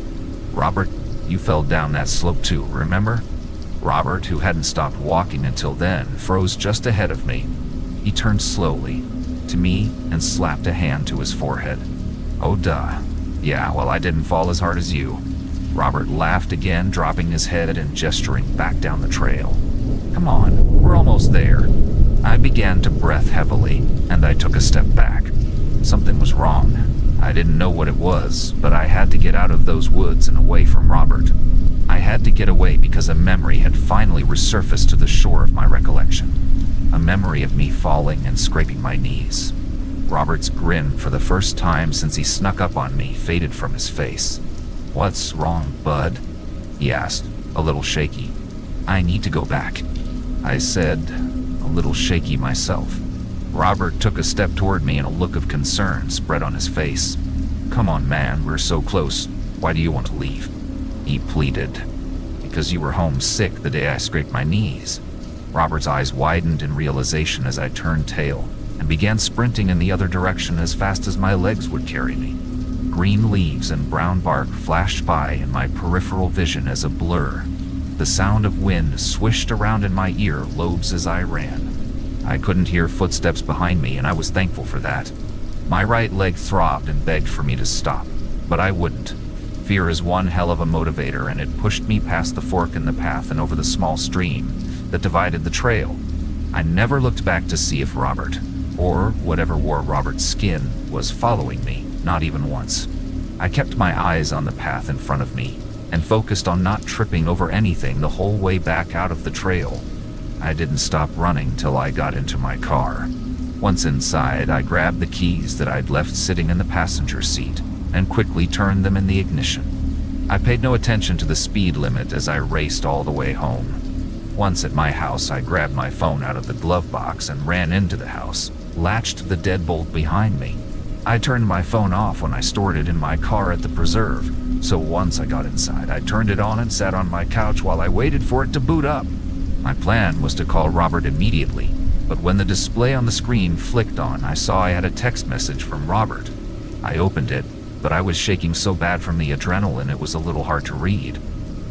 "Robert, you fell down that slope too, remember?" Robert, who hadn't stopped walking until then, froze just ahead of me. He turned slowly to me and slapped a hand to his forehead. "Oh, duh. Yeah, well, I didn't fall as hard as you." Robert laughed again, dropping his head and gesturing back down the trail. "Come on, we're almost there." I began to breath heavily, and I took a step back. Something was wrong. I didn't know what it was, but I had to get out of those woods and away from Robert. I had to get away because a memory had finally resurfaced to the shore of my recollection. A memory of me falling and scraping my knees. Robert's grin, for the first time since he snuck up on me, faded from his face. "What's wrong, bud?" he asked, a little shaky. "I need to go back," I said, a little shaky myself. Robert took a step toward me and a look of concern spread on his face. "Come on, man, we're so close. Why do you want to leave?" he pleaded. "Because you were home sick the day I scraped my knees." Robert's eyes widened in realization as I turned tail and began sprinting in the other direction as fast as my legs would carry me. Green leaves and brown bark flashed by in my peripheral vision as a blur. The sound of wind swished around in my ear lobes as I ran. I couldn't hear footsteps behind me, and I was thankful for that. My right leg throbbed and begged for me to stop, but I wouldn't. Fear is one hell of a motivator, and it pushed me past the fork in the path and over the small stream that divided the trail. I never looked back to see if Robert, or whatever wore Robert's skin, was following me, not even once. I kept my eyes on the path in front of me and focused on not tripping over anything the whole way back out of the trail. I didn't stop running till I got into my car. Once inside, I grabbed the keys that I'd left sitting in the passenger seat and quickly turned them in the ignition. I paid no attention to the speed limit as I raced all the way home. Once at my house, I grabbed my phone out of the glove box and ran into the house, latched the deadbolt behind me. I turned my phone off when I stored it in my car at the preserve, so once I got inside, I turned it on and sat on my couch while I waited for it to boot up. My plan was to call Robert immediately, but when the display on the screen flicked on, I saw I had a text message from Robert. I opened it, but I was shaking so bad from the adrenaline it was a little hard to read.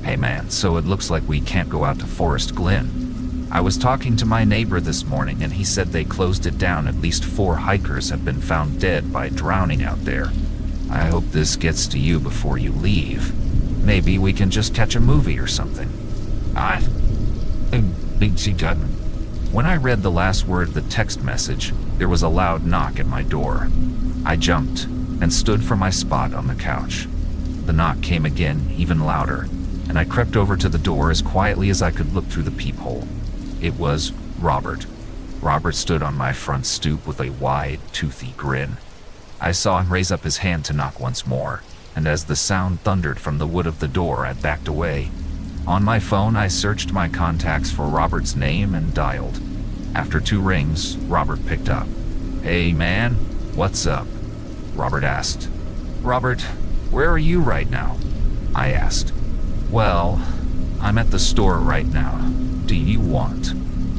"Hey man, so it looks like we can't go out to Forest Glen. I was talking to my neighbor this morning and he said they closed it down. At least 4 hikers have been found dead by drowning out there. I hope this gets to you before you leave. Maybe we can just catch a movie or something." When I read the last word of the text message, there was a loud knock at my door. I jumped, and stood for my spot on the couch. The knock came again, even louder, and I crept over to the door as quietly as I could look through the peephole. It was Robert. Robert stood on my front stoop with a wide, toothy grin. I saw him raise up his hand to knock once more, and as the sound thundered from the wood of the door, I backed away. On my phone, I searched my contacts for Robert's name and dialed. After 2 rings, Robert picked up. "Hey man, what's up?" Robert asked. "Robert, where are you right now?" I asked. "Well, I'm at the store right now. Do you want?"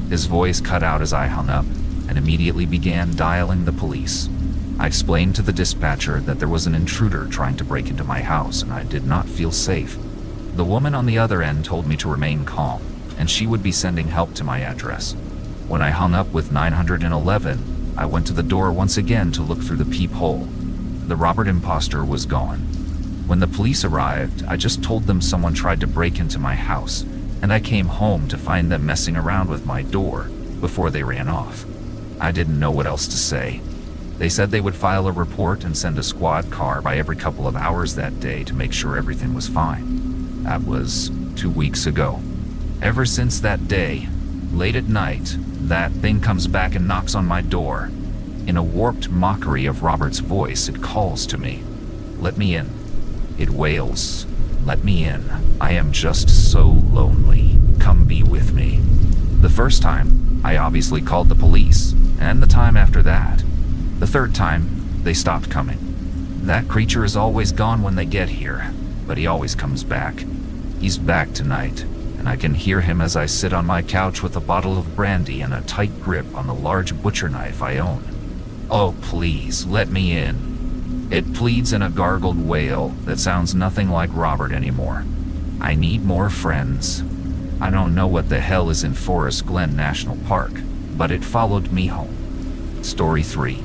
His voice cut out as I hung up and immediately began dialing the police. I explained to the dispatcher that there was an intruder trying to break into my house and I did not feel safe. The woman on the other end told me to remain calm and she would be sending help to my address. When I hung up with 911, I went to the door once again to look through the peephole. The Robert imposter was gone. When the police arrived, I just told them someone tried to break into my house, and I came home to find them messing around with my door before they ran off. I didn't know what else to say. They said they would file a report and send a squad car by every couple of hours that day to make sure everything was fine. That was 2 weeks ago. Ever since that day, late at night, that thing comes back and knocks on my door. In a warped mockery of Robert's voice, it calls to me. "Let me in." It wails, "Let me in. I am just so lonely. Come be with me." The first time, I obviously called the police, and the time after that. The third time, they stopped coming. That creature is always gone when they get here, but he always comes back. He's back tonight, and I can hear him as I sit on my couch with a bottle of brandy and a tight grip on the large butcher knife I own. "Oh, please, let me in." It pleads in a gargled wail that sounds nothing like Robert anymore. I need more friends. I don't know what the hell is in Forest Glen National Park, but it followed me home. Story 3.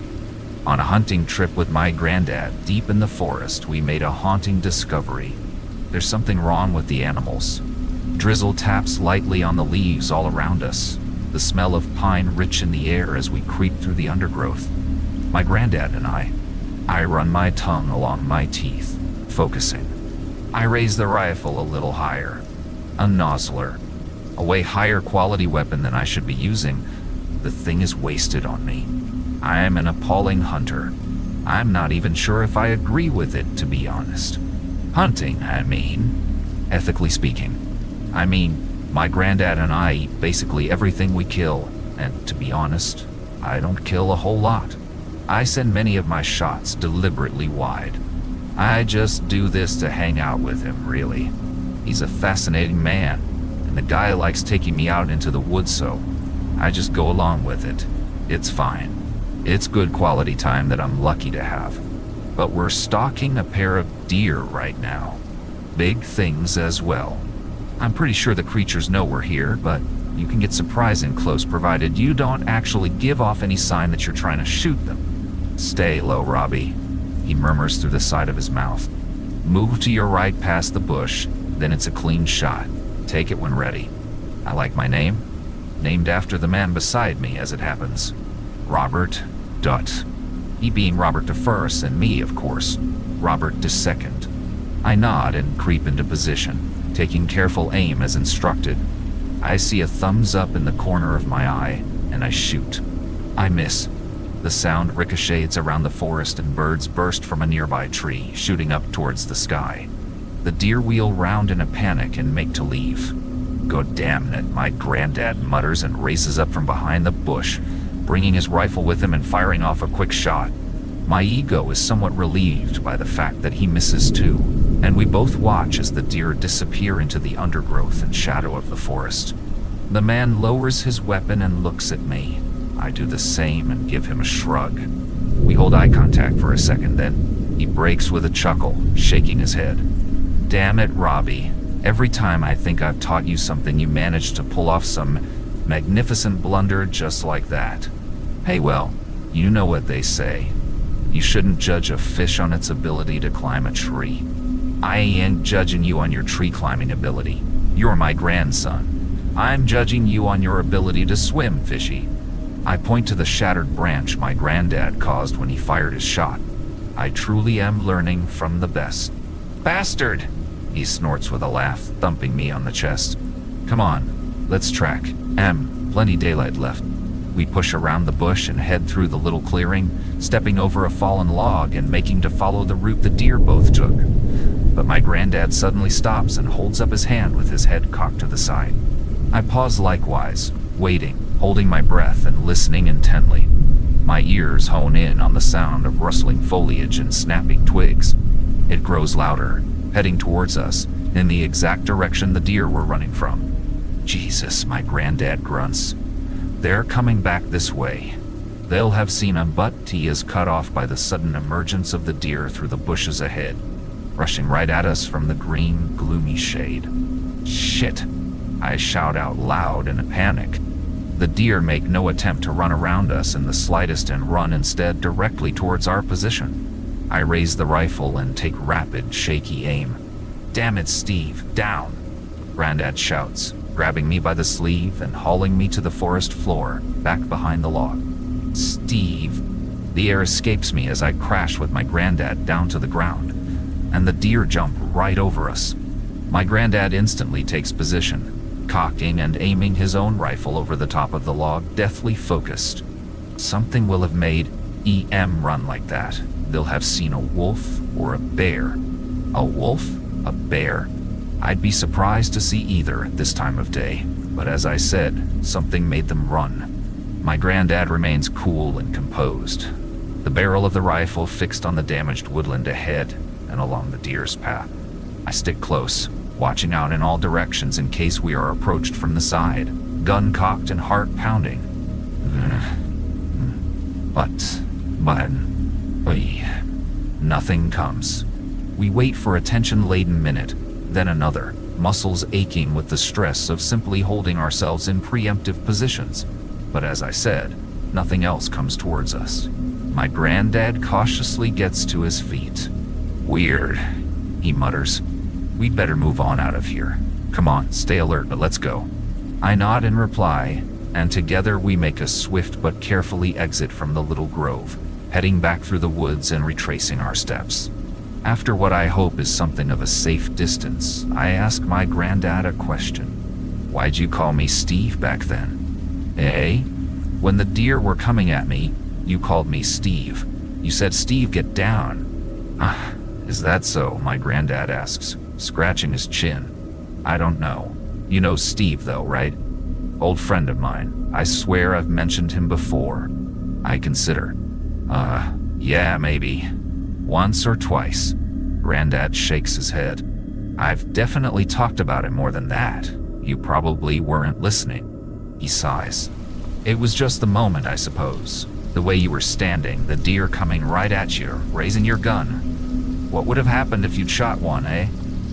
On a hunting trip with my granddad deep in the forest, we made a haunting discovery. There's something wrong with the animals. Drizzle taps lightly on the leaves all around us, the smell of pine rich in the air as we creep through the undergrowth. My granddad and I run my tongue along my teeth, focusing. I raise the rifle a little higher. A nozzler. A way higher quality weapon than I should be using. The thing is wasted on me. I'm an appalling hunter. I'm not even sure if I agree with it, to be honest. Hunting, I mean. Ethically speaking. I mean, my granddad and I eat basically everything we kill, and to be honest, I don't kill a whole lot. I send many of my shots deliberately wide. I just do this to hang out with him, really. He's a fascinating man, and the guy likes taking me out into the woods, so I just go along with it. It's fine. It's good quality time that I'm lucky to have. But we're stalking a pair of deer right now. Big things as well. I'm pretty sure the creatures know we're here, but you can get surprising close provided you don't actually give off any sign that you're trying to shoot them. "Stay low, Robbie," he murmurs through the side of his mouth. "Move to your right past the bush, then it's a clean shot. Take it when ready." I like my name. Named after the man beside me, as it happens. Robert Dutt. He being Robert the First, and me, of course, Robert the Second. I nod and creep into position, taking careful aim as instructed. I see a thumbs up in the corner of my eye, and I shoot. I miss. The sound ricochets around the forest and birds burst from a nearby tree, shooting up towards the sky. The deer wheel round in a panic and make to leave. "God damn it," my granddad mutters and races up from behind the bush, bringing his rifle with him and firing off a quick shot. My ego is somewhat relieved by the fact that he misses too, and we both watch as the deer disappear into the undergrowth and shadow of the forest. The man lowers his weapon and looks at me. I do the same and give him a shrug. We hold eye contact for a second, then he breaks with a chuckle, shaking his head. "Damn it, Robbie. Every time I think I've taught you something, you manage to pull off some magnificent blunder just like that. Hey, well, you know what they say. You shouldn't judge a fish on its ability to climb a tree. I ain't judging you on your tree climbing ability. You're my grandson. I'm judging you on your ability to swim, fishy." I point to the shattered branch my granddad caused when he fired his shot. I truly am learning from the best. Bastard! He snorts with a laugh, thumping me on the chest. Come on, let's track. Plenty daylight left. We push around the bush and head through the little clearing, stepping over a fallen log and making to follow the route the deer both took. But my granddad suddenly stops and holds up his hand with his head cocked to the side. I pause likewise, waiting, holding my breath and listening intently. My ears hone in on the sound of rustling foliage and snapping twigs. It grows louder, heading towards us, in the exact direction the deer were running from. Jesus, my granddad grunts. They're coming back this way. They'll have seen him, but he is cut off by the sudden emergence of the deer through the bushes ahead, rushing right at us from the green, gloomy shade. Shit! I shout out loud in a panic. The deer make no attempt to run around us in the slightest and run instead directly towards our position. I raise the rifle and take rapid, shaky aim. Damn it, Steve, down! Granddad shouts, grabbing me by the sleeve and hauling me to the forest floor, back behind the log. Steve! The air escapes me as I crash with my granddad down to the ground, and the deer jump right over us. My granddad instantly takes position, cocking and aiming his own rifle over the top of the log, deathly focused. Something will have made EM run like that. They'll have seen a wolf or a bear. A wolf? A bear? I'd be surprised to see either at this time of day, but as I said, something made them run. My granddad remains cool and composed, the barrel of the rifle fixed on the damaged woodland ahead and along the deer's path. I stick close, watching out in all directions in case we are approached from the side, gun cocked and heart pounding. But, nothing comes. We wait for a tension-laden minute, then another, muscles aching with the stress of simply holding ourselves in preemptive positions. But as I said, nothing else comes towards us. My granddad cautiously gets to his feet. Weird, he mutters. We'd better move on out of here. Come on, stay alert, but let's go. I nod in reply, and together we make a swift but carefully exit from the little grove, heading back through the woods and retracing our steps. After what I hope is something of a safe distance, I ask my granddad a question. Why'd you call me Steve back then? Eh? When the deer were coming at me, you called me Steve. You said, Steve, get down. Is that so? My granddad asks, scratching his chin. I don't know. You know Steve though, right? Old friend of mine. I swear I've mentioned him before. I consider. Yeah, maybe. Once or twice. Granddad shakes his head. I've definitely talked about him more than that. You probably weren't listening. He sighs. It was just the moment, I suppose. The way you were standing, the deer coming right at you, raising your gun. What would have happened if you'd shot one, eh?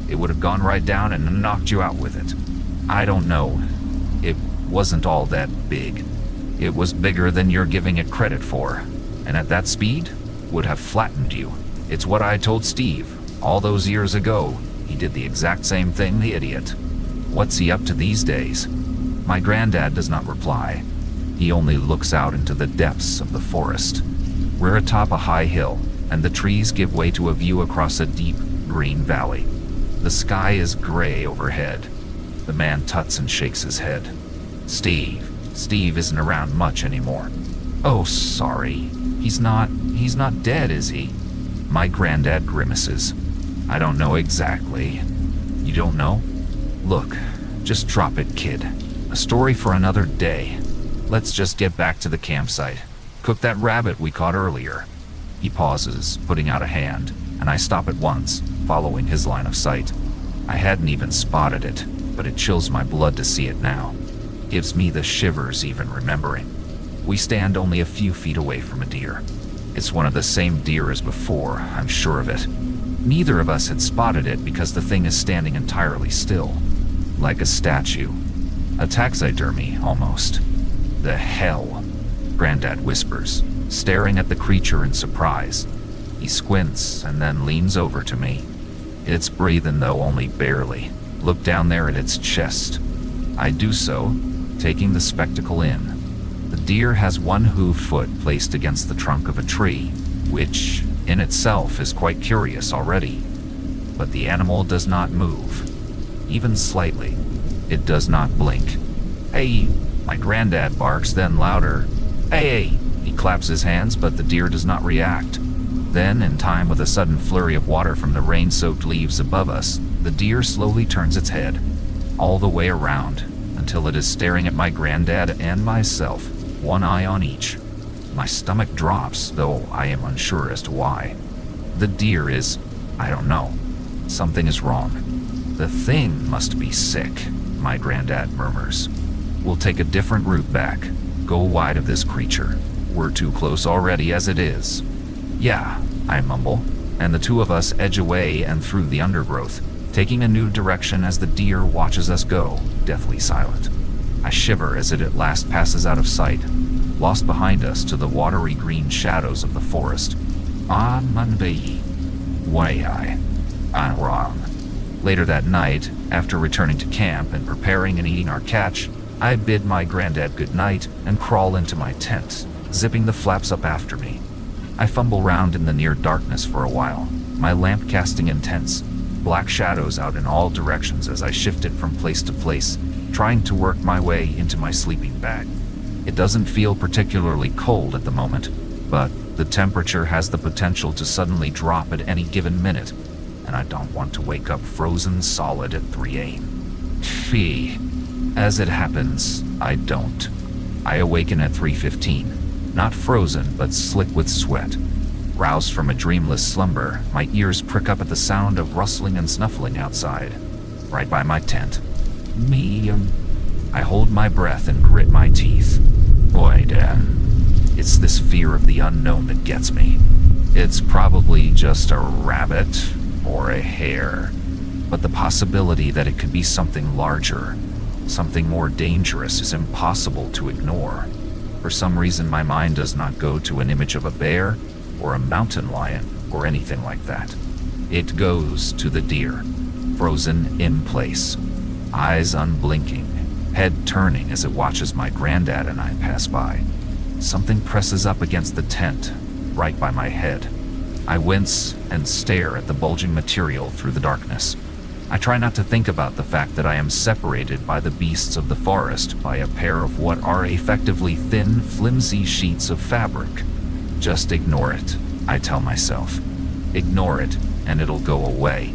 It would have gone right down and knocked you out with it. I don't know. It wasn't all that big. It was bigger than you're giving it credit for. And at that speed, would have flattened you. It's what I told Steve. All those years ago, he did the exact same thing, the idiot. What's he up to these days? My granddad does not reply. He only looks out into the depths of the forest. We're atop a high hill, and the trees give way to a view across a deep, green valley. The sky is gray overhead. The man tuts and shakes his head. Steve isn't around much anymore. Oh, sorry. He's not dead, is he? My granddad grimaces. I don't know exactly. You don't know? Look, just drop it, kid. A story for another day. Let's just get back to the campsite. Cook that rabbit we caught earlier. He pauses, putting out a hand, and I stop at once, following his line of sight. I hadn't even spotted it, but it chills my blood to see it now. Gives me the shivers even remembering. We stand only a few feet away from a deer. It's one of the same deer as before, I'm sure of it. Neither of us had spotted it because the thing is standing entirely still. Like a statue. A taxidermy, almost. The hell? Granddad whispers, staring at the creature in surprise. He squints and then leans over to me. It's breathing though, only barely. Look down there at its chest. I do so, taking the spectacle in. The deer has one hoof foot placed against the trunk of a tree, which, in itself is quite curious already. But the animal does not move, even slightly. It does not blink. Hey, my granddad barks, then louder. Hey! He claps his hands, but the deer does not react. Then, in time with a sudden flurry of water from the rain-soaked leaves above us, the deer slowly turns its head, all the way around, until it is staring at my granddad and myself, one eye on each. My stomach drops, though I am unsure as to why. The deer is, I don't know. Something is wrong. The thing must be sick, my granddad murmurs. We'll take a different route back. Go wide of this creature. We're too close already as it is. Yeah, I mumble, and the two of us edge away and through the undergrowth, taking a new direction as the deer watches us go, deathly silent. I shiver as it at last passes out of sight, lost behind us to the watery green shadows of the forest. Ah, Manbei. I'm wrong. Later that night, after returning to camp and preparing and eating our catch, I bid my granddad good night and crawl into my tent, zipping the flaps up after me. I fumble round in the near darkness for a while, my lamp casting intense, black shadows out in all directions as I shifted from place to place, trying to work my way into my sleeping bag. It doesn't feel particularly cold at the moment, but the temperature has the potential to suddenly drop at any given minute, and I don't want to wake up frozen solid at 3 a.m. Fee. As it happens, I don't. I awaken at 3:15, not frozen but slick with sweat. Roused from a dreamless slumber, my ears prick up at the sound of rustling and snuffling outside, right by my tent. I hold my breath and grit my teeth. Boy, Dan, it's this fear of the unknown that gets me. It's probably just a rabbit or a hare, but the possibility that it could be something larger, something more dangerous, is impossible to ignore. For some reason, my mind does not go to an image of a bear or a mountain lion or anything like that. It goes to the deer, frozen in place, eyes unblinking, head turning as it watches my granddad and I pass by. Something presses up against the tent, right by my head. I wince and stare at the bulging material through the darkness. I try not to think about the fact that I am separated by the beasts of the forest by a pair of what are effectively thin, flimsy sheets of fabric. Just ignore it, I tell myself. Ignore it, and it'll go away.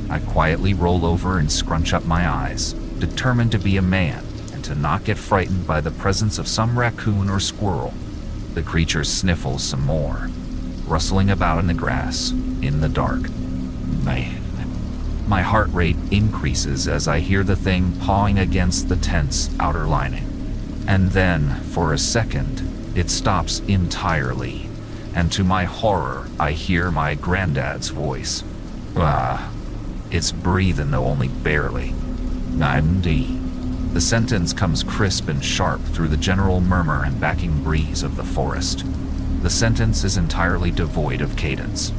I quietly roll over and scrunch up my eyes, determined to be a man and to not get frightened by the presence of some raccoon or squirrel. The creature sniffles some more, rustling about in the grass, in the dark. My heart rate increases as I hear the thing pawing against the tent's outer lining. And then, for a second, it stops entirely, and to my horror, I hear my granddad's voice. It's breathing, though only barely. The sentence comes crisp and sharp through the general murmur and backing breeze of the forest. The sentence is entirely devoid of cadence,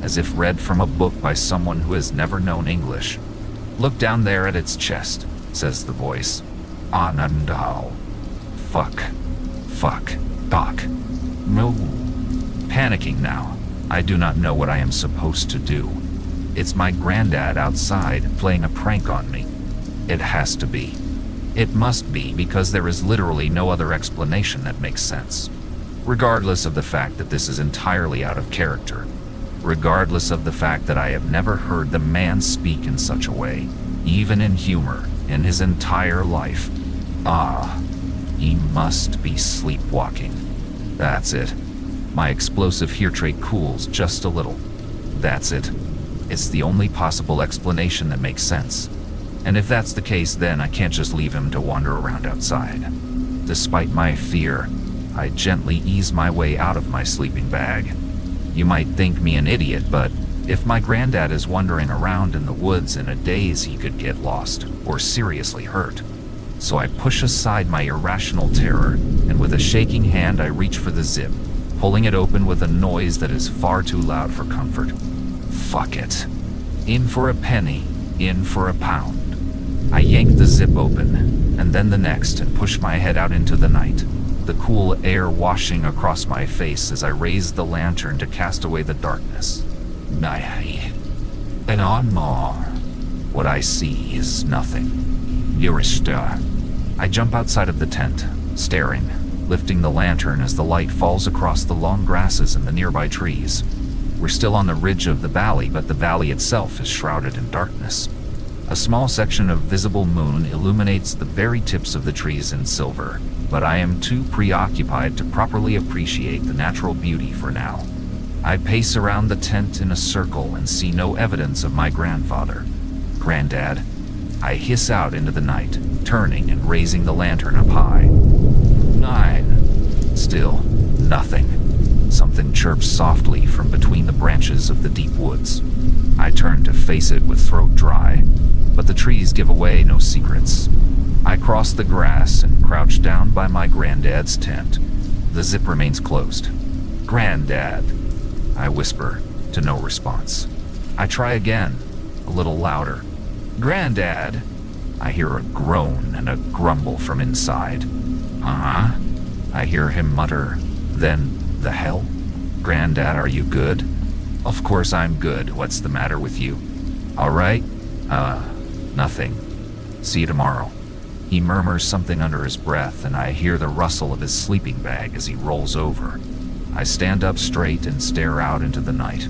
as if read from a book by someone who has never known English. Look down there at its chest, says the voice. Anandao. Fuck. Doc. No. Panicking now, I do not know what I am supposed to do. It's my granddad outside playing a prank on me. It has to be. It must be, because there is literally no other explanation that makes sense. Regardless of the fact that this is entirely out of character. Regardless of the fact that I have never heard the man speak in such a way, even in humor, in his entire life. He must be sleepwalking. That's it. My explosive hear trait cools just a little. That's it. It's the only possible explanation that makes sense. And if that's the case, then I can't just leave him to wander around outside. Despite my fear, I gently ease my way out of my sleeping bag. You might think me an idiot, but if my granddad is wandering around in the woods in a daze, he could get lost or seriously hurt. So I push aside my irrational terror, and with a shaking hand I reach for the zip, pulling it open with a noise that is far too loud for comfort. Fuck it. In for a penny, in for a pound. I yank the zip open, and then the next, and push my head out into the night. the cool air washing across my face as I raised the lantern to cast away the darkness. And on more. What I see is nothing. Eurista. I jump outside of the tent, staring, lifting the lantern as the light falls across the long grasses and the nearby trees. We're still on the ridge of the valley, but the valley itself is shrouded in darkness. A small section of visible moon illuminates the very tips of the trees in silver, but I am too preoccupied to properly appreciate the natural beauty for now. I pace around the tent in a circle and see no evidence of my grandfather. Granddad. I hiss out into the night, turning and raising the lantern up high. 9. Still, nothing. Something chirps softly from between the branches of the deep woods. I turn to face it with throat dry, but the trees give away no secrets. I cross the grass and crouch down by my granddad's tent. The zip remains closed. Granddad, I whisper, to no response. I try again, a little louder. Granddad, I hear a groan and a grumble from inside. Uh-huh, I hear him mutter. Then, the hell? Granddad, are you good? Of course I'm good. What's the matter with you? All right? Nothing. See you tomorrow. He murmurs something under his breath, and I hear the rustle of his sleeping bag as he rolls over. I stand up straight and stare out into the night.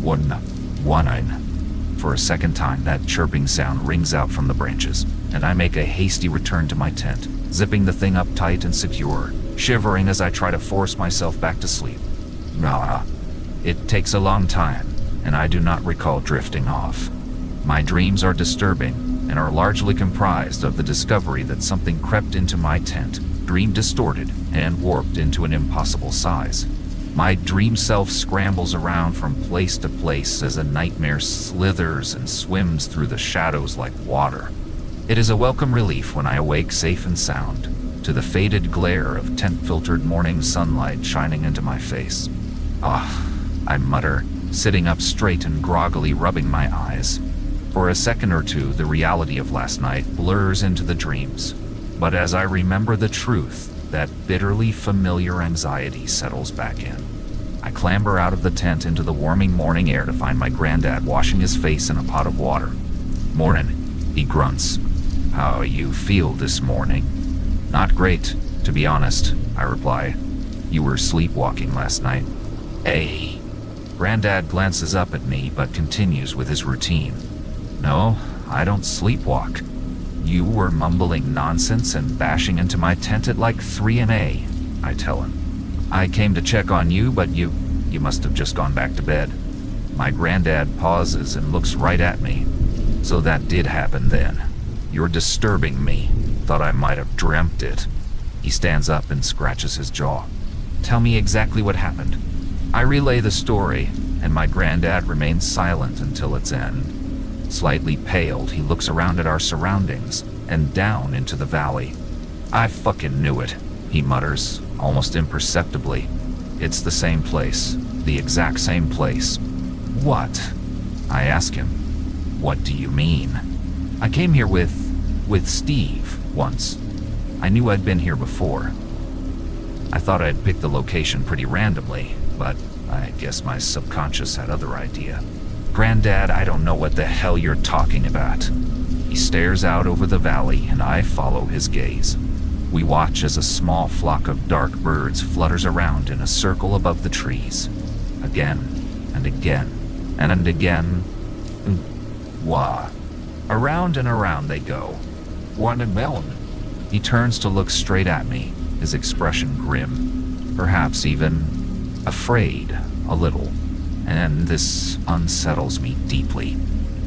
One. For a second time, that chirping sound rings out from the branches, and I make a hasty return to my tent, zipping the thing up tight and secure, shivering as I try to force myself back to sleep. It takes a long time, and I do not recall drifting off. My dreams are disturbing, and are largely comprised of the discovery that something crept into my tent, dream distorted, and warped into an impossible size. My dream self scrambles around from place to place as a nightmare slithers and swims through the shadows like water. It is a welcome relief when I awake safe and sound, to the faded glare of tent-filtered morning sunlight shining into my face. I mutter, sitting up straight and groggily rubbing my eyes. For a second or two, the reality of last night blurs into the dreams, but as I remember the truth, that bitterly familiar anxiety settles back in. I clamber out of the tent into the warming morning air to find my granddad washing his face in a pot of water. Morning, he grunts. How you feel this morning? Not great, to be honest, I reply. You were sleepwalking last night. Hey. Granddad glances up at me, but continues with his routine. No, I don't sleepwalk. You were mumbling nonsense and bashing into my tent at like 3 a.m, I tell him. I came to check on you, but you must have just gone back to bed. My granddad pauses and looks right at me. So that did happen then. You're disturbing me. Thought I might have dreamt it. He stands up and scratches his jaw. Tell me exactly what happened. I relay the story, and my granddad remains silent until its end. Slightly paled, he looks around at our surroundings and down into the valley. I fucking knew it, he mutters, almost imperceptibly. It's the same place, the exact same place. What? I ask him. What do you mean? I came here with Steve once. I knew I'd been here before. I thought I'd picked the location pretty randomly, but I guess my subconscious had other idea. Granddad, I don't know what the hell you're talking about. He stares out over the valley, and I follow his gaze. We watch as a small flock of dark birds flutters around in a circle above the trees. Again, and again, and again. Wah. Around and around they go. Watermelon. He turns to look straight at me, his expression grim, perhaps even afraid a little. And this unsettles me deeply.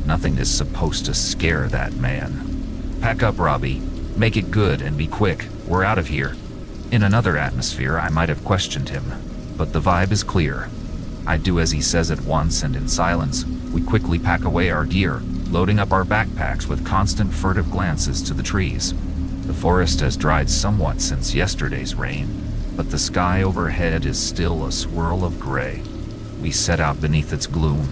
Nothing is supposed to scare that man. Pack up, Robbie. Make it good and be quick. We're out of here. In another atmosphere, I might have questioned him, but the vibe is clear. I do as he says at once, and in silence, we quickly pack away our gear, loading up our backpacks with constant furtive glances to the trees. The forest has dried somewhat since yesterday's rain, but the sky overhead is still a swirl of gray. We set out beneath its gloom,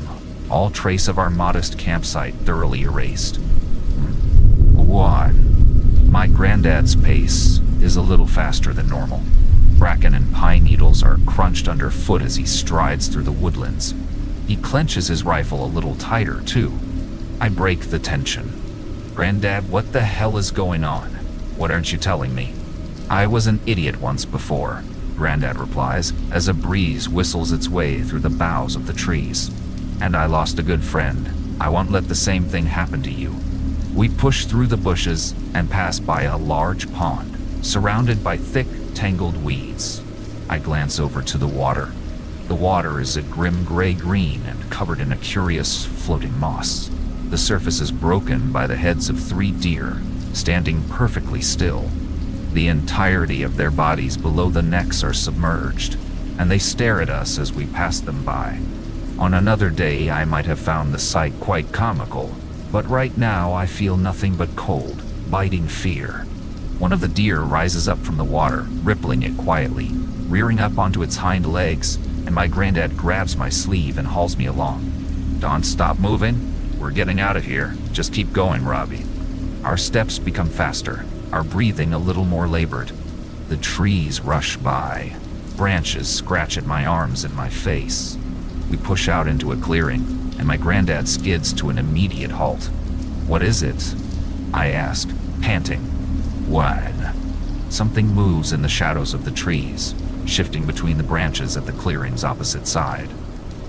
all trace of our modest campsite thoroughly erased. One. My granddad's pace is a little faster than normal. Bracken and pine needles are crunched underfoot as he strides through the woodlands. He clenches his rifle a little tighter, too. I break the tension. "Granddad, what the hell is going on? What aren't you telling me?" "I was an idiot once before," Granddad replies, as a breeze whistles its way through the boughs of the trees. "And I lost a good friend. I won't let the same thing happen to you." We push through the bushes and pass by a large pond, surrounded by thick, tangled weeds. I glance over to the water. The water is a grim gray-green and covered in a curious, floating moss. The surface is broken by the heads of 3 deer, standing perfectly still. The entirety of their bodies below the necks are submerged, and they stare at us as we pass them by. On another day, I might have found the sight quite comical, but right now I feel nothing but cold, biting fear. One of the deer rises up from the water, rippling it quietly, rearing up onto its hind legs, and my granddad grabs my sleeve and hauls me along. "Don't stop moving. We're getting out of here. Just keep going, Robbie." Our steps become faster, our breathing a little more labored. The trees rush by. Branches scratch at my arms and my face. We push out into a clearing, and my granddad skids to an immediate halt. "What is it?" I ask, panting. "One." Something moves in the shadows of the trees, shifting between the branches at the clearing's opposite side.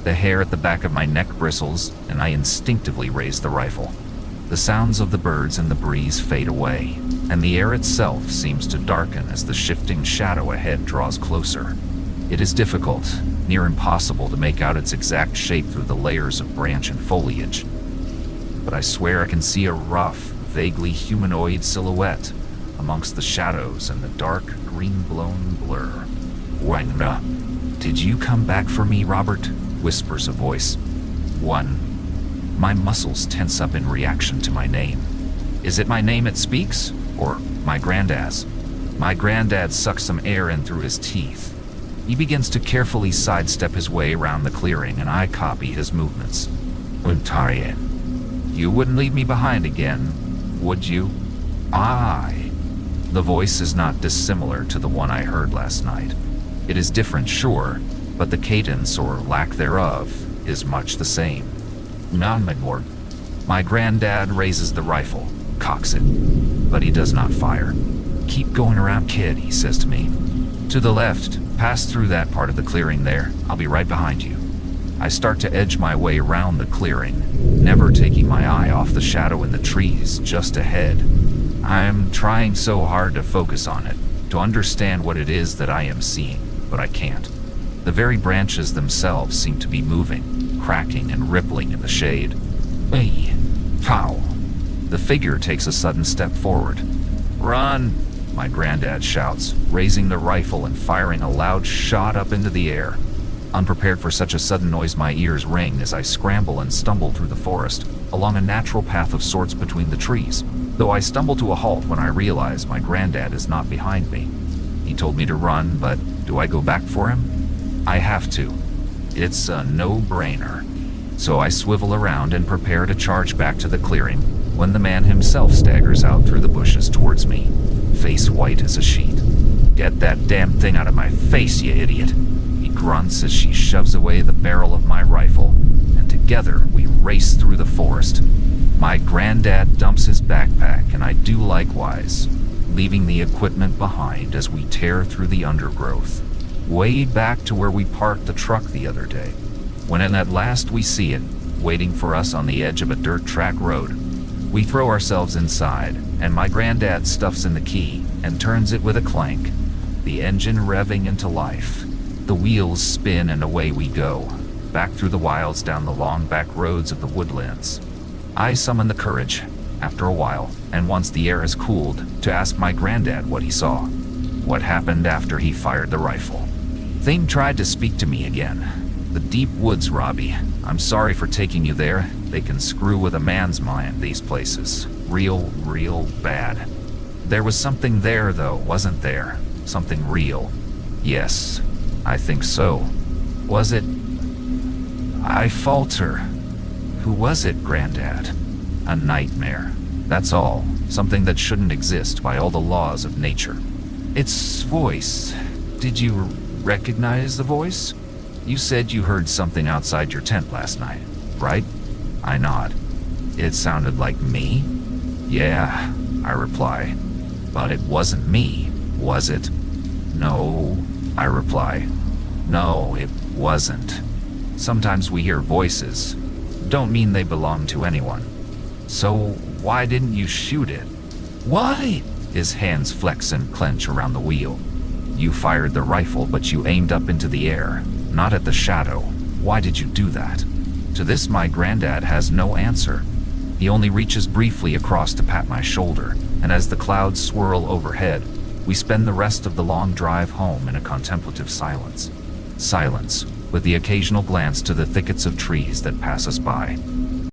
The hair at the back of my neck bristles, and I instinctively raise the rifle. The sounds of the birds and the breeze fade away, and the air itself seems to darken as the shifting shadow ahead draws closer. It is difficult, near impossible, to make out its exact shape through the layers of branch and foliage. But I swear I can see a rough, vaguely humanoid silhouette amongst the shadows and the dark, green-blown blur. "Wagner, did you come back for me, Robert?" whispers a voice. "One." My muscles tense up in reaction to my name. Is it my name it speaks, or my granddad's? My granddad sucks some air in through his teeth. He begins to carefully sidestep his way around the clearing, and I copy his movements. "Untarien, you wouldn't leave me behind again, would you?" "Aye." The voice is not dissimilar to the one I heard last night. It is different, sure, but the cadence, or lack thereof, is much the same. "Non, my lord." My granddad raises the rifle, cocks it, but he does not fire. "Keep going around, kid," he says to me. "To the left, pass through that part of the clearing there. I'll be right behind you." I start to edge my way around the clearing, never taking my eye off the shadow in the trees just ahead. I'm trying so hard to focus on it, to understand what it is that I am seeing, but I can't. The very branches themselves seem to be moving, cracking and rippling in the shade. "Hey, pow!" The figure takes a sudden step forward. "Run!" my granddad shouts, raising the rifle and firing a loud shot up into the air. Unprepared for such a sudden noise, my ears ring as I scramble and stumble through the forest, along a natural path of sorts between the trees, though I stumble to a halt when I realize my granddad is not behind me. He told me to run, but do I go back for him? I have to. It's a no-brainer. So I swivel around and prepare to charge back to the clearing when the man himself staggers out through the bushes towards me, face white as a sheet. "Get that damn thing out of my face, you idiot!" He grunts as she shoves away the barrel of my rifle, and together we race through the forest. My granddad dumps his backpack, and I do likewise, leaving the equipment behind as we tear through the undergrowth, way back to where we parked the truck the other day. When at last we see it, waiting for us on the edge of a dirt track road, we throw ourselves inside, and my granddad stuffs in the key and turns it with a clank, the engine revving into life. The wheels spin and away we go, back through the wilds down the long back roads of the woodlands. I summon the courage, after a while, and once the air has cooled, to ask my granddad what he saw. What happened after he fired the rifle. Thing tried to speak to me again. The deep woods, Robbie. I'm sorry for taking you there. They can screw with a man's mind, these places. Real bad. There was something there, though, wasn't there? Something real. Yes, I think so. Was it? I falter. Who was it, Granddad? A nightmare. That's all. Something that shouldn't exist by all the laws of nature. Its voice. Did you recognize the voice? You said you heard something outside your tent last night, right? I nod. It sounded like me? Yeah, I reply. But it wasn't me, was it? No, I reply. No, it wasn't. Sometimes we hear voices. Don't mean they belong to anyone. So why didn't you shoot it? Why? His hands flex and clench around the wheel. You fired the rifle, but you aimed up into the air, not at the shadow. Why did you do that? To this, my granddad has no answer. He only reaches briefly across to pat my shoulder, and as the clouds swirl overhead, we spend the rest of the long drive home in a contemplative silence. Silence, with the occasional glance to the thickets of trees that pass us by.